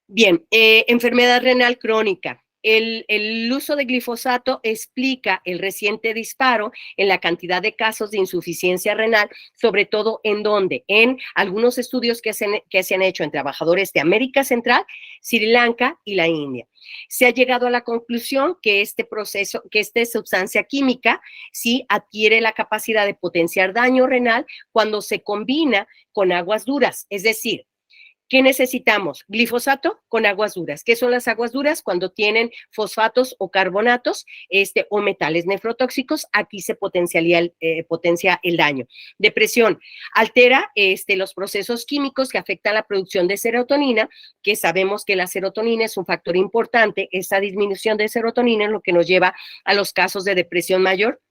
Bien, enfermedad renal crónica. El uso de glifosato explica el reciente disparo en la cantidad de casos de insuficiencia renal, sobre todo en donde, en algunos estudios que se han hecho en trabajadores de América Central, Sri Lanka y la India. Se ha llegado a la conclusión que este proceso, que esta sustancia química, sí adquiere la capacidad de potenciar daño renal cuando se combina con aguas duras, es decir, ¿qué necesitamos? Glifosato con aguas duras. ¿Qué son las aguas duras? Cuando tienen fosfatos o carbonatos o metales nefrotóxicos, aquí se potencia el daño. Depresión, altera los procesos químicos que afectan la producción de serotonina, que sabemos que la serotonina es un factor importante. Esta disminución de serotonina es lo que nos lleva a los casos de depresión mayor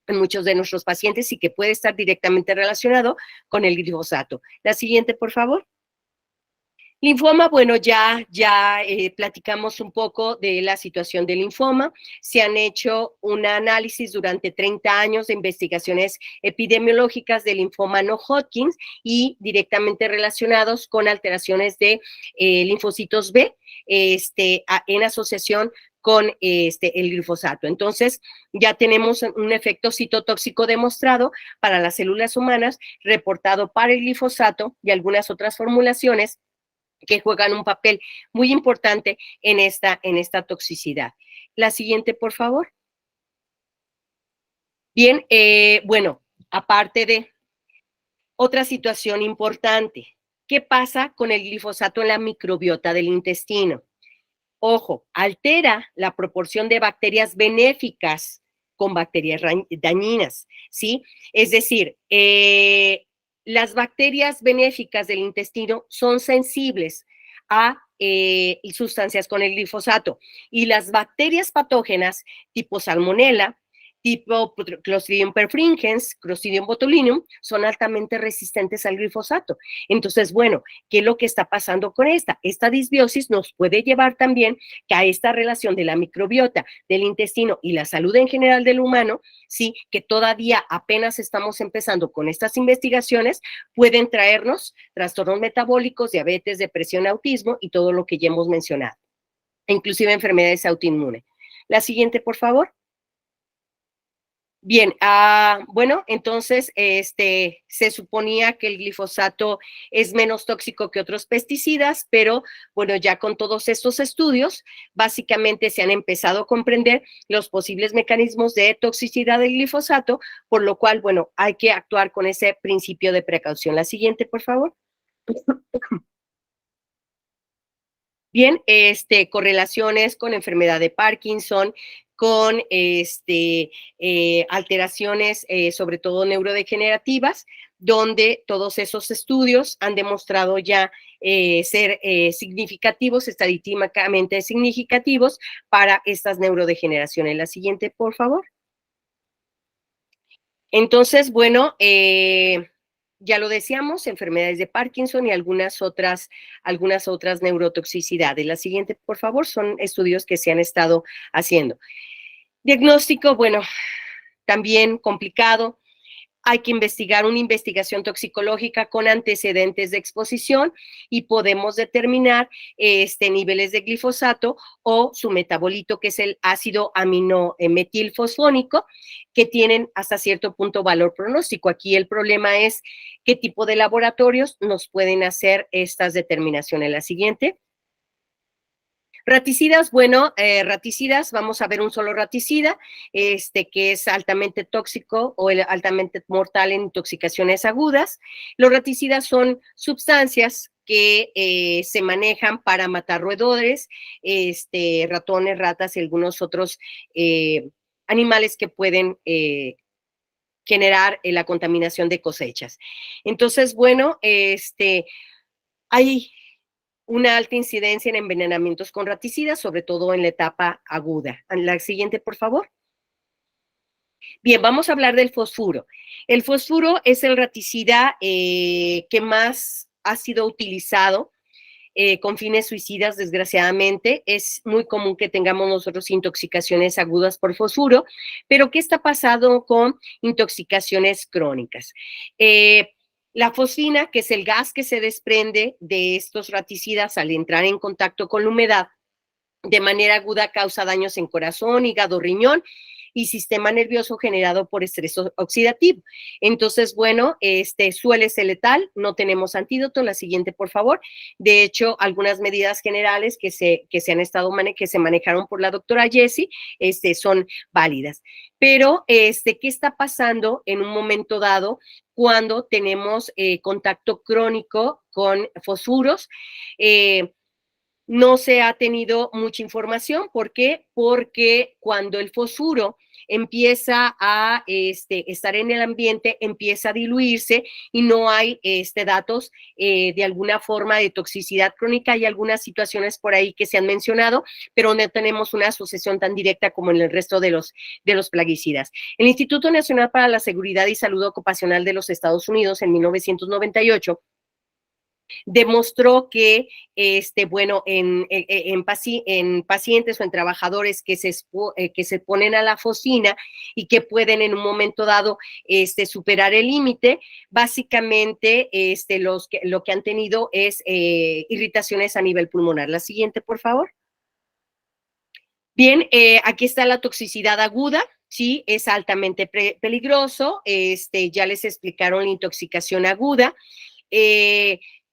en muchos de nuestros pacientes y que puede estar directamente relacionado con el glifosato. La siguiente, por favor. Linfoma, bueno, ya platicamos un poco de la situación del linfoma. Se han hecho un análisis durante 30 años de investigaciones epidemiológicas del linfoma no Hodgkin y directamente relacionados con alteraciones de linfocitos B en asociación con el glifosato. Entonces, ya tenemos un efecto citotóxico demostrado para las células humanas, reportado para el glifosato y algunas otras formulaciones que juegan un papel muy importante en esta toxicidad. La siguiente, por favor. Bien, bueno, aparte de otra situación importante, ¿qué pasa con el glifosato en la microbiota del intestino? Ojo, altera la proporción de bacterias benéficas con bacterias dañinas, ¿sí? Es decir, las bacterias benéficas del intestino son sensibles a sustancias con el glifosato y las bacterias patógenas tipo salmonella, tipo Clostridium perfringens, Clostridium botulinum, son altamente resistentes al glifosato. Entonces, bueno, ¿qué es lo que está pasando con esta? Esta disbiosis nos puede llevar también a esta relación de la microbiota del intestino y la salud en general del humano, sí, que todavía apenas estamos empezando con estas investigaciones, pueden traernos trastornos metabólicos, diabetes, depresión, autismo y todo lo que ya hemos mencionado, inclusive enfermedades autoinmunes. La siguiente, por favor. Bien, bueno, entonces se suponía que el glifosato es menos tóxico que otros pesticidas, pero bueno, ya con todos estos estudios, básicamente se han empezado a comprender los posibles mecanismos de toxicidad del glifosato, por lo cual, bueno, hay que actuar con ese principio de precaución. La siguiente, por favor. Bien, correlaciones con enfermedad de Parkinson, con alteraciones, sobre todo neurodegenerativas, donde todos esos estudios han demostrado ya ser significativos, estadísticamente significativos para estas neurodegeneraciones. La siguiente, por favor. Entonces, bueno, ya lo decíamos, enfermedades de Parkinson y algunas otras neurotoxicidades. La siguiente, por favor, son estudios que se han estado haciendo. Diagnóstico, bueno, también complicado. Hay que investigar una investigación toxicológica con antecedentes de exposición y podemos determinar niveles de glifosato o su metabolito, que es el ácido aminometilfosfónico, que tienen hasta cierto punto valor pronóstico. Aquí el problema es qué tipo de laboratorios nos pueden hacer estas determinaciones. La siguiente. Raticidas, bueno, raticidas, vamos a ver un solo raticida, que es altamente tóxico o altamente mortal en intoxicaciones agudas. Los raticidas son sustancias que se manejan para matar roedores, ratones, ratas y algunos otros animales que pueden generar la contaminación de cosechas. Entonces, bueno, hay una alta incidencia en envenenamientos con raticidas, sobre todo en la etapa aguda. La siguiente, por favor. Bien, vamos a hablar del fosfuro. El fosfuro es el raticida que más ha sido utilizado con fines suicidas, desgraciadamente. Es muy común que tengamos nosotros intoxicaciones agudas por fosfuro, pero ¿qué está pasando con intoxicaciones crónicas? La fosfina, que es el gas que se desprende de estos raticidas al entrar en contacto con la humedad, de manera aguda causa daños en corazón, hígado, riñón y sistema nervioso generado por estrés oxidativo. Entonces, bueno, suele ser letal, no tenemos antídoto. La siguiente, por favor. De hecho, algunas medidas generales que se manejaron por la doctora Jessie, son válidas. Pero, ¿qué está pasando en un momento dado cuando tenemos contacto crónico con fosfuros? No se ha tenido mucha información. ¿Por qué? Porque cuando el fosfuro empieza a estar en el ambiente, empieza a diluirse y no hay datos de alguna forma de toxicidad crónica. Hay algunas situaciones por ahí que se han mencionado, pero no tenemos una asociación tan directa como en el resto de los plaguicidas. El Instituto Nacional para la Seguridad y Salud Ocupacional de los Estados Unidos en 1998 demostró que, bueno, en pacientes o en trabajadores que se ponen a la fosfina y que pueden en un momento dado superar el límite, básicamente lo que han tenido es irritaciones a nivel pulmonar. La siguiente, por favor. Bien, aquí está la toxicidad aguda. Sí, es altamente peligroso. Ya les explicaron la intoxicación aguda.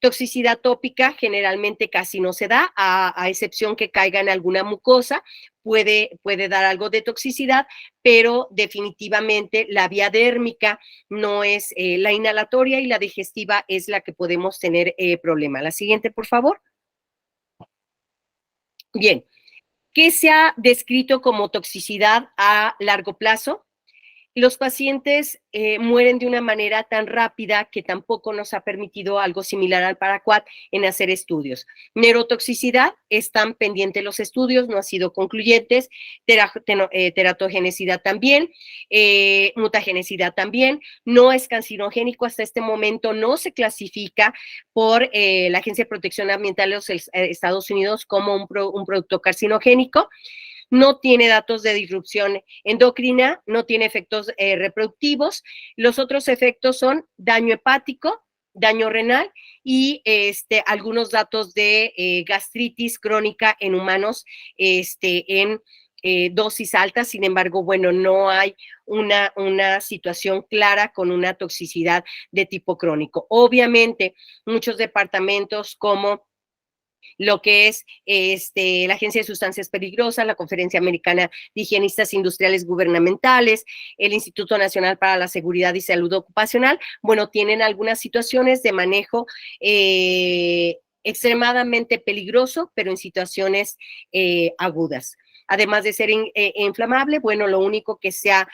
Toxicidad tópica generalmente casi no se da, a excepción que caiga en alguna mucosa, puede dar algo de toxicidad, pero definitivamente la vía dérmica no es la inhalatoria, y la digestiva es la que podemos tener problema. La siguiente, por favor. Bien, ¿qué se ha descrito como toxicidad a largo plazo? Los pacientes mueren de una manera tan rápida que tampoco nos ha permitido algo similar al paraquat en hacer estudios. Neurotoxicidad, están pendientes los estudios, no han sido concluyentes. Teratogenicidad también, mutagenicidad también. No es cancinogénico hasta este momento, no se clasifica por la Agencia de Protección Ambiental de los Estados Unidos como un producto carcinogénico. No tiene datos de disrupción endocrina, no tiene efectos reproductivos. Los otros efectos son daño hepático, daño renal y algunos datos de gastritis crónica en humanos en dosis altas. Sin embargo, bueno, no hay una situación clara con una toxicidad de tipo crónico. Obviamente, muchos departamentos como lo que es la Agencia de Sustancias Peligrosas, la Conferencia Americana de Higienistas Industriales Gubernamentales, el Instituto Nacional para la Seguridad y Salud Ocupacional, bueno, tienen algunas situaciones de manejo extremadamente peligroso, pero en situaciones agudas. Además de ser inflamable, bueno, lo único que se ha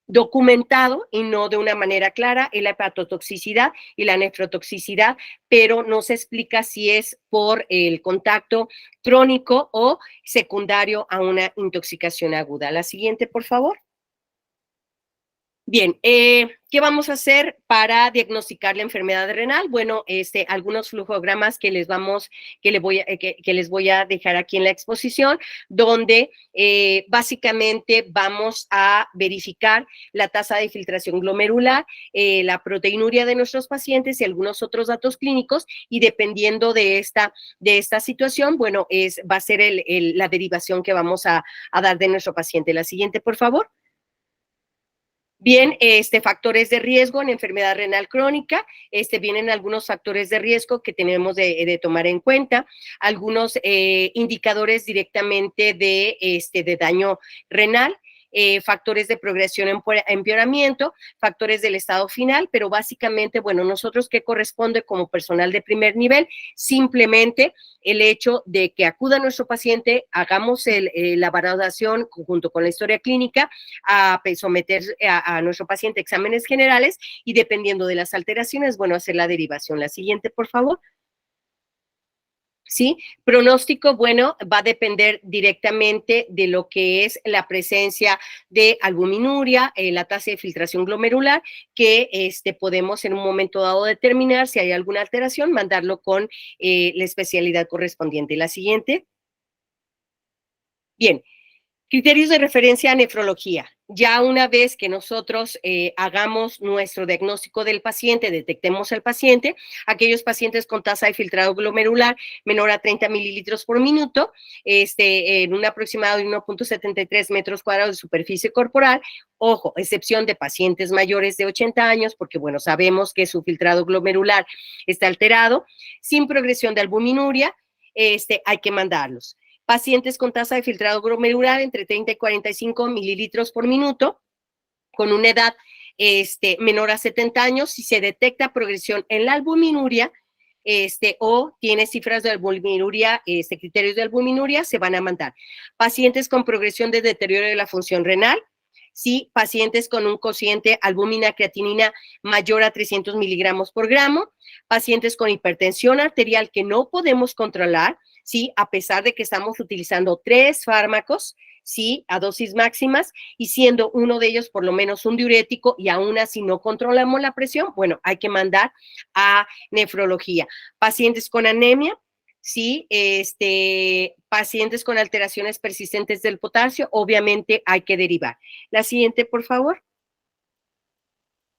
documentado y no de una manera clara es la hepatotoxicidad y la nefrotoxicidad, pero no se explica si es por el contacto crónico o secundario a una intoxicación aguda. La siguiente, por favor. Bien, ¿qué vamos a hacer para diagnosticar la enfermedad renal? Bueno, algunos flujogramas que les voy a dejar aquí en la exposición, donde básicamente vamos a verificar la tasa de filtración glomerular, la proteinuria de nuestros pacientes y algunos otros datos clínicos, y dependiendo de esta situación, bueno, va a ser la derivación que vamos a dar de nuestro paciente. La siguiente, por favor. Bien, factores de riesgo en enfermedad renal crónica, vienen algunos factores de riesgo que tenemos de tomar en cuenta, algunos indicadores directamente de daño renal. factores de progresión, empeoramiento, factores del estado final, pero básicamente, bueno, nosotros qué corresponde como personal de primer nivel, simplemente el hecho de que acuda nuestro paciente, hagamos la valoración junto con la historia clínica, a someter a nuestro paciente exámenes generales y dependiendo de las alteraciones, bueno, hacer la derivación. La siguiente, por favor. ¿Sí? Pronóstico, bueno, va a depender directamente de lo que es la presencia de albuminuria, la tasa de filtración glomerular, que podemos en un momento dado determinar si hay alguna alteración, mandarlo con la especialidad correspondiente. La siguiente. Bien, criterios de referencia a nefrología. Ya una vez que nosotros hagamos nuestro diagnóstico del paciente, detectemos al paciente, aquellos pacientes con tasa de filtrado glomerular menor a 30 mililitros por minuto, en un aproximado de 1.73 metros cuadrados de superficie corporal, ojo, excepción de pacientes mayores de 80 años, porque bueno, sabemos que su filtrado glomerular está alterado, sin progresión de albuminuria, hay que mandarlos. Pacientes con tasa de filtrado glomerular entre 30 y 45 mililitros por minuto, con una edad menor a 70 años, si se detecta progresión en la albuminuria, o tiene cifras de albuminuria, criterios de albuminuria, se van a mandar. Pacientes con progresión de deterioro de la función renal, sí, pacientes con un cociente albúmina creatinina mayor a 300 miligramos por gramo, pacientes con hipertensión arterial que no podemos controlar, sí, a pesar de que estamos utilizando 3 fármacos, sí, a dosis máximas, y siendo uno de ellos por lo menos un diurético, y aún así no controlamos la presión, bueno, hay que mandar a nefrología. Pacientes con anemia, sí, pacientes con alteraciones persistentes del potasio, obviamente hay que derivar. La siguiente, por favor.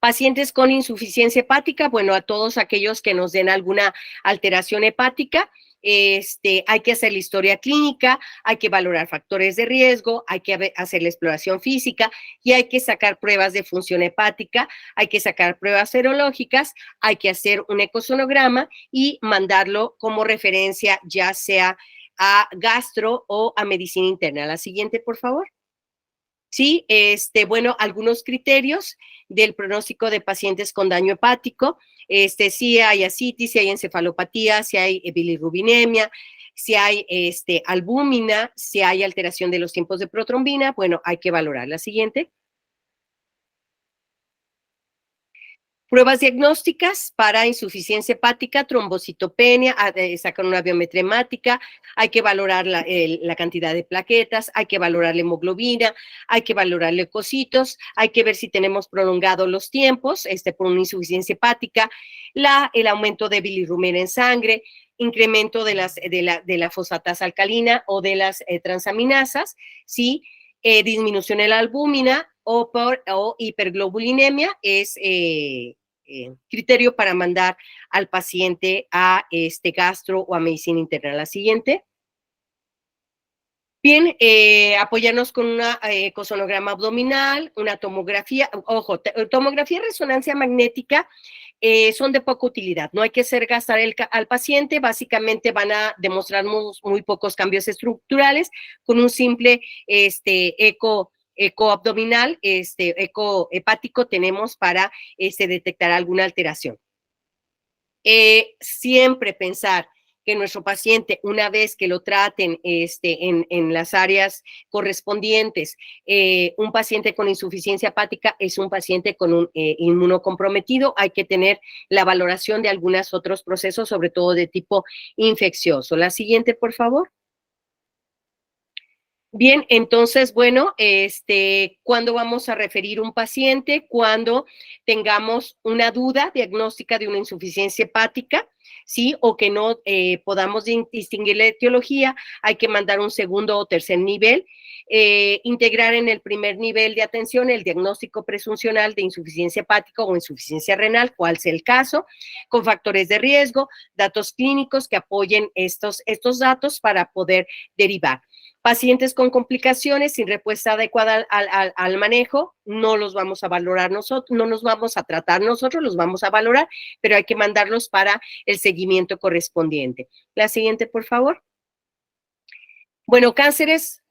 Pacientes con insuficiencia hepática, bueno, a todos aquellos que nos den alguna alteración hepática, hay que hacer la historia clínica, hay que valorar factores de riesgo, hay que hacer la exploración física y hay que sacar pruebas de función hepática, hay que sacar pruebas serológicas, hay que hacer un ecosonograma y mandarlo como referencia ya sea a gastro o a medicina interna. La siguiente, por favor. Sí, bueno, algunos criterios del pronóstico de pacientes con daño hepático, si hay ascitis, si hay encefalopatía, si hay bilirrubinemia, si hay albúmina, si hay alteración de los tiempos de protrombina, bueno, hay que valorar. La siguiente. Pruebas diagnósticas para insuficiencia hepática, trombocitopenia, sacar una biometría hemática, hay que valorar la cantidad de plaquetas, hay que valorar la hemoglobina, hay que valorar leucocitos, hay que ver si tenemos prolongados los tiempos por una insuficiencia hepática, el aumento de bilirrubina en sangre, incremento de la fosfatasa alcalina o de las transaminasas, ¿sí? Disminución en la albúmina o hiperglobulinemia es criterio para mandar al paciente a gastro o a medicina interna. La siguiente. Bien, apoyarnos con un ecosonograma abdominal, una tomografía, ojo, tomografía y resonancia magnética son de poca utilidad, no hay que hacer gastar al paciente, básicamente van a demostrarnos muy pocos cambios estructurales con un simple eco abdominal, eco hepático tenemos para detectar alguna alteración. Siempre pensar que nuestro paciente, una vez que lo traten en las áreas correspondientes, un paciente con insuficiencia hepática es un paciente con un inmunocomprometido, hay que tener la valoración de algunos otros procesos, sobre todo de tipo infeccioso. La siguiente, por favor. Bien, entonces, bueno, ¿cuándo vamos a referir un paciente? Cuando tengamos una duda diagnóstica de una insuficiencia hepática, ¿sí? O que no podamos distinguir la etiología, hay que mandar un segundo o tercer nivel. Integrar en el primer nivel de atención el diagnóstico presuncional de insuficiencia hepática o insuficiencia renal, cual sea el caso, con factores de riesgo, datos clínicos que apoyen estos datos para poder derivar. Pacientes con complicaciones sin respuesta adecuada al manejo, no los vamos a valorar nosotros, no nos vamos a tratar nosotros, los vamos a valorar, pero hay que mandarlos para el seguimiento correspondiente. La siguiente, por favor. Bueno, cánceres.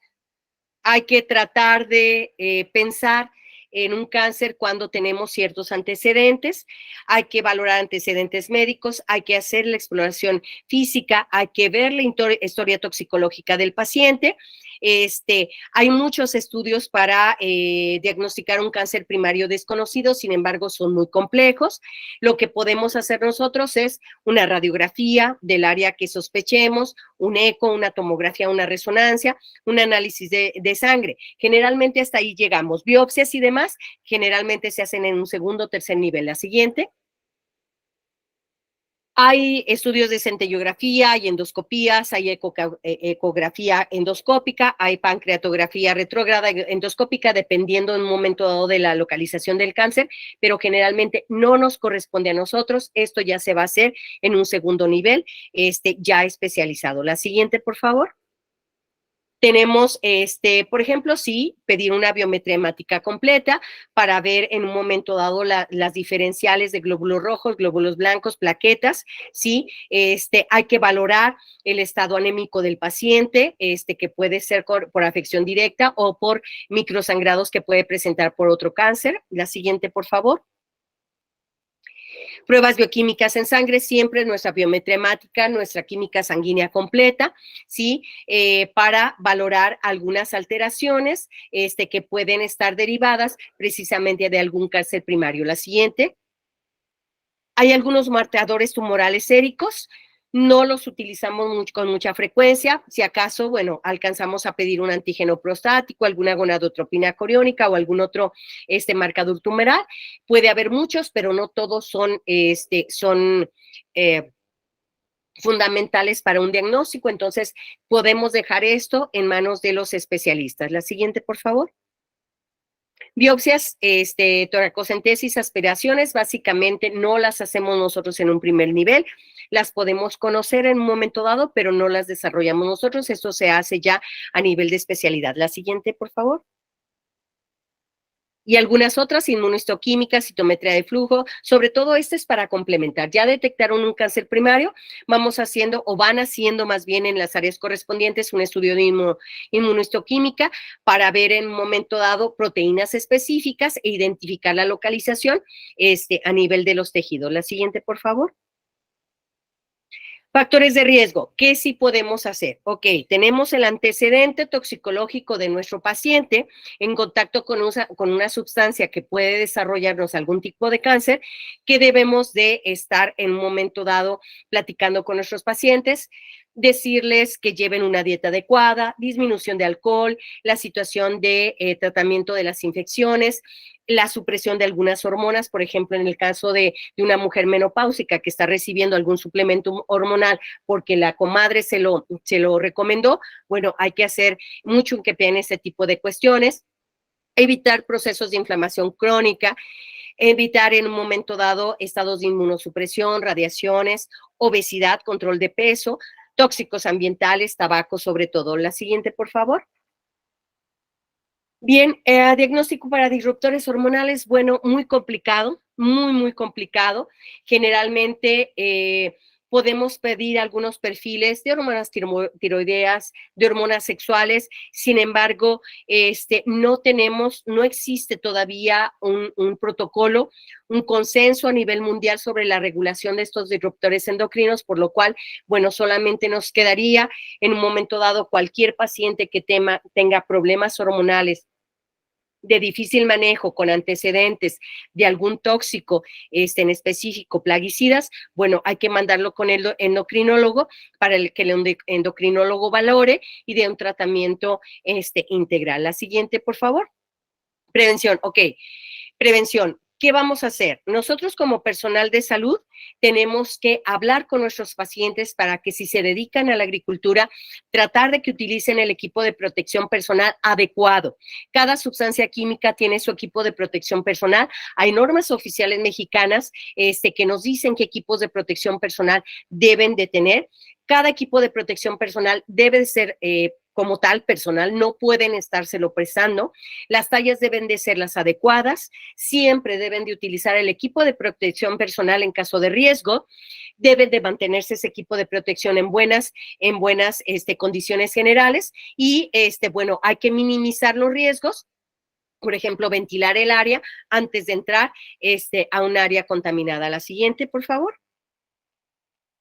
Hay que tratar de pensar en un cáncer cuando tenemos ciertos antecedentes, hay que valorar antecedentes médicos, hay que hacer la exploración física, hay que ver la historia toxicológica del paciente. Hay muchos estudios para diagnosticar un cáncer primario desconocido, sin embargo, son muy complejos. Lo que podemos hacer nosotros es una radiografía del área que sospechemos, un eco, una tomografía, una resonancia, un análisis de sangre. Generalmente hasta ahí llegamos. Biopsias y demás generalmente se hacen en un segundo o tercer nivel. La siguiente. Hay estudios de centellografía, hay endoscopías, hay ecografía endoscópica, hay pancreatografía retrógrada endoscópica, dependiendo en un momento dado de la localización del cáncer, pero generalmente no nos corresponde a nosotros. Esto ya se va a hacer en un segundo nivel, ya especializado. La siguiente, por favor. Tenemos, por ejemplo, sí, pedir una biometría hemática completa para ver en un momento dado las diferenciales de glóbulos rojos, glóbulos blancos, plaquetas, sí. Hay que valorar el estado anémico del paciente, que puede ser por afección directa o por microsangrados que puede presentar por otro cáncer. La siguiente, por favor. Pruebas bioquímicas en sangre, siempre nuestra biometría hemática, nuestra química sanguínea completa, ¿sí? Para valorar algunas alteraciones que pueden estar derivadas precisamente de algún cáncer primario. La siguiente. Hay algunos marcadores tumorales séricos, no los utilizamos con mucha frecuencia, si acaso, bueno, alcanzamos a pedir un antígeno prostático, alguna gonadotropina coriónica o algún otro marcador tumoral. Puede haber muchos, pero no todos son fundamentales para un diagnóstico, entonces podemos dejar esto en manos de los especialistas. La siguiente, por favor. Biopsias, toracocentesis, aspiraciones, básicamente no las hacemos nosotros en un primer nivel, las podemos conocer en un momento dado, pero no las desarrollamos nosotros, esto se hace ya a nivel de especialidad. La siguiente, por favor. Y algunas otras, inmunohistoquímica, citometría de flujo, sobre todo esto es para complementar. Ya detectaron un cáncer primario, vamos haciendo o van haciendo más bien en las áreas correspondientes un estudio de inmunohistoquímica para ver en un momento dado proteínas específicas e identificar la localización a nivel de los tejidos. La siguiente, por favor. Factores de riesgo, ¿qué sí podemos hacer? Ok, tenemos el antecedente toxicológico de nuestro paciente en contacto con una sustancia que puede desarrollarnos algún tipo de cáncer, que debemos de estar en un momento dado platicando con nuestros pacientes, decirles que lleven una dieta adecuada, disminución de alcohol, la situación de tratamiento de las infecciones, la supresión de algunas hormonas, por ejemplo, en el caso de una mujer menopáusica que está recibiendo algún suplemento hormonal porque la comadre se lo recomendó, bueno, hay que hacer mucho hincapié en este tipo de cuestiones, evitar procesos de inflamación crónica, evitar en un momento dado estados de inmunosupresión, radiaciones, obesidad, control de peso, tóxicos ambientales, tabaco sobre todo. La siguiente, por favor. Bien, diagnóstico para disruptores hormonales, bueno, muy complicado, muy complicado. Generalmente podemos pedir algunos perfiles de hormonas tiroideas, de hormonas sexuales, sin embargo, no existe todavía un protocolo, un consenso a nivel mundial sobre la regulación de estos disruptores endocrinos, por lo cual, bueno, solamente nos quedaría en un momento dado cualquier paciente que tenga problemas hormonales de difícil manejo con antecedentes de algún tóxico en específico, plaguicidas, bueno, hay que mandarlo con el endocrinólogo para que el endocrinólogo valore y dé un tratamiento integral. La siguiente, por favor. Prevención, ok. Prevención. ¿Qué vamos a hacer? Nosotros como personal de salud tenemos que hablar con nuestros pacientes para que si se dedican a la agricultura, tratar de que utilicen el equipo de protección personal adecuado. Cada sustancia química tiene su equipo de protección personal. Hay normas oficiales mexicanas que nos dicen qué equipos de protección personal deben de tener. Cada equipo de protección personal debe de ser como tal, personal, no pueden estárselo prestando. Las tallas deben de ser las adecuadas, siempre deben de utilizar el equipo de protección personal en caso de riesgo, deben de mantenerse ese equipo de protección en buenas condiciones generales y, bueno, hay que minimizar los riesgos. Por ejemplo, ventilar el área antes de entrar a un área contaminada. La siguiente, por favor.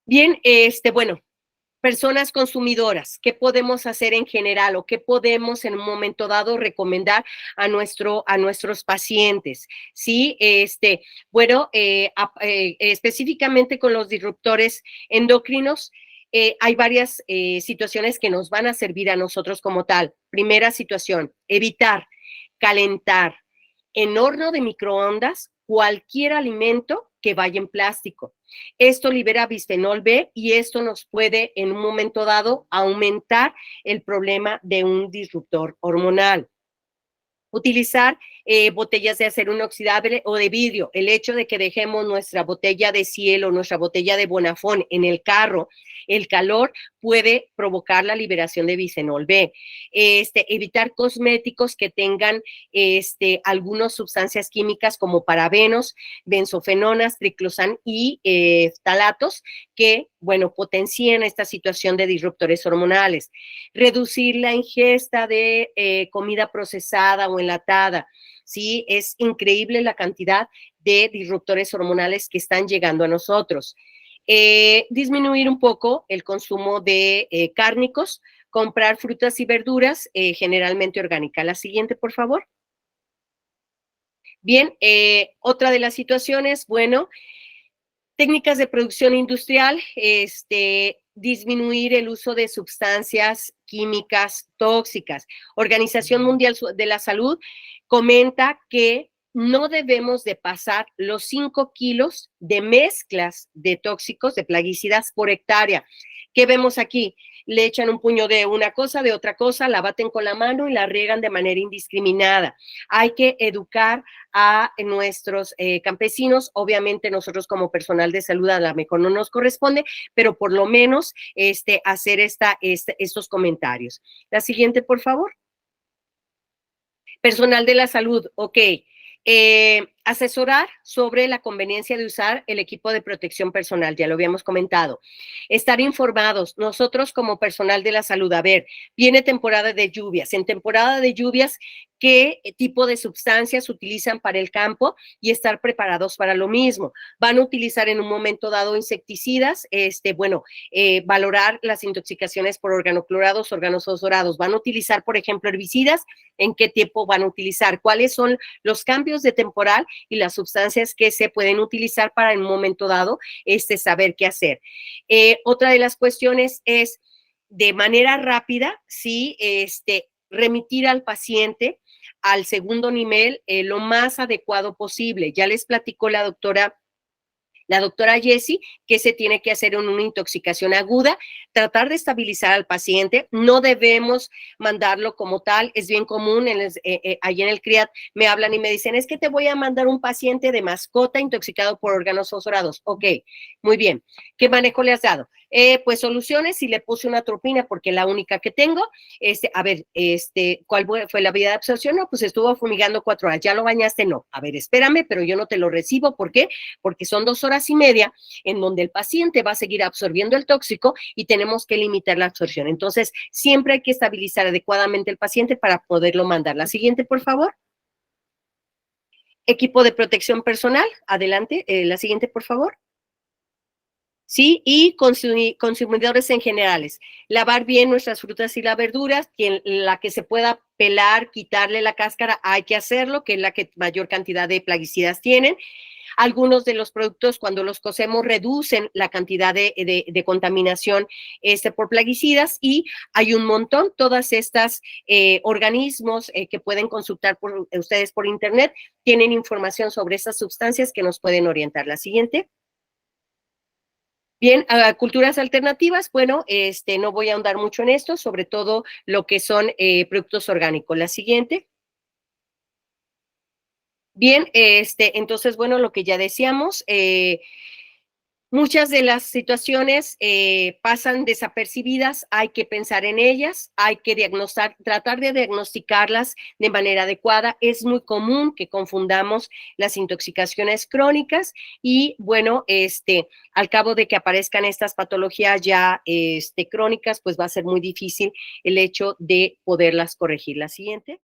Bien, bueno, personas consumidoras, ¿qué podemos hacer en general o qué podemos en un momento dado recomendar a nuestros pacientes? Sí, bueno, específicamente con los disruptores endocrinos, hay varias situaciones que nos van a servir a nosotros como tal. Primera situación, evitar calentar en horno de microondas cualquier alimento que vaya en plástico. Esto libera bisfenol B y esto nos puede en un momento dado aumentar el problema de un disruptor hormonal. Utilizar botellas de acero inoxidable o de vidrio. El hecho de que dejemos nuestra botella de Cielo, nuestra botella de Bonafón en el carro, el calor puede provocar la liberación de bisfenol B. Evitar cosméticos que tengan algunas sustancias químicas como parabenos, benzofenonas, triclosan y ftalatos que, bueno, potencian esta situación de disruptores hormonales. Reducir la ingesta de comida procesada o enlatada. Sí, es increíble la cantidad de disruptores hormonales que están llegando a nosotros. Disminuir un poco el consumo de cárnicos, comprar frutas y verduras generalmente orgánicas. La siguiente, por favor. Bien, otra de las situaciones, bueno, técnicas de producción industrial, disminuir el uso de sustancias químicas tóxicas. Organización Mundial de la Salud comenta que no debemos de pasar los 5 kilos de mezclas de tóxicos, de plaguicidas por hectárea. ¿Qué vemos aquí? Le echan un puño de una cosa, de otra cosa, la baten con la mano y la riegan de manera indiscriminada. Hay que educar a nuestros campesinos. Obviamente nosotros como personal de salud a lo mejor no nos corresponde, pero por lo menos hacer estos comentarios. La siguiente, por favor. Personal de la salud, ok. Asesorar sobre la conveniencia de usar el equipo de protección personal, ya lo habíamos comentado. Estar informados, nosotros como personal de la salud, a ver, viene temporada de lluvias, en temporada de lluvias, ¿qué tipo de sustancias utilizan para el campo? Y estar preparados para lo mismo. Van a utilizar en un momento dado insecticidas, valorar las intoxicaciones por organoclorados, organofosforados. Van a utilizar, por ejemplo, herbicidas, ¿en qué tiempo van a utilizar? ¿Cuáles son los cambios de temporal y las sustancias que se pueden utilizar para en un momento dado saber qué hacer? Otra de las cuestiones es de manera rápida, sí, remitir al paciente al segundo nivel lo más adecuado posible. Ya les platicó la doctora Jessie, que se tiene que hacer en una intoxicación aguda, tratar de estabilizar al paciente, no debemos mandarlo como tal, es bien común, ahí en el CRIAT me hablan y me dicen, es que te voy a mandar un paciente de mascota intoxicado por órganos fosforados. Ok, muy bien. ¿Qué manejo le has dado? Pues soluciones, y le puse una atropina porque es la única que tengo. ¿Cuál fue la vía de absorción? No, pues estuvo fumigando 4 horas. ¿Ya lo bañaste? No. A ver, espérame, pero yo no te lo recibo. ¿Por qué? Porque son 2 horas y media en donde el paciente va a seguir absorbiendo el tóxico y tenemos que limitar la absorción. Entonces, siempre hay que estabilizar adecuadamente el paciente para poderlo mandar. La siguiente, por favor. Equipo de protección personal. Adelante. La siguiente, por favor. Sí, y consumidores en generales. Lavar bien nuestras frutas y las verduras, la que se pueda pelar, quitarle la cáscara, hay que hacerlo, que es la que mayor cantidad de plaguicidas tienen. Algunos de los productos, cuando los cocemos, reducen la cantidad de contaminación por plaguicidas, y hay un montón, todas estas organismos que pueden consultar ustedes por internet, tienen información sobre estas sustancias que nos pueden orientar. La siguiente. Bien, culturas alternativas, bueno, no voy a ahondar mucho en esto, sobre todo lo que son productos orgánicos. La siguiente. Bien, entonces, bueno, lo que ya decíamos, Muchas de las situaciones pasan desapercibidas, hay que pensar en ellas, hay que tratar de diagnosticarlas de manera adecuada. Es muy común que confundamos las intoxicaciones crónicas y bueno, al cabo de que aparezcan estas patologías ya crónicas, pues va a ser muy difícil el hecho de poderlas corregir. La siguiente.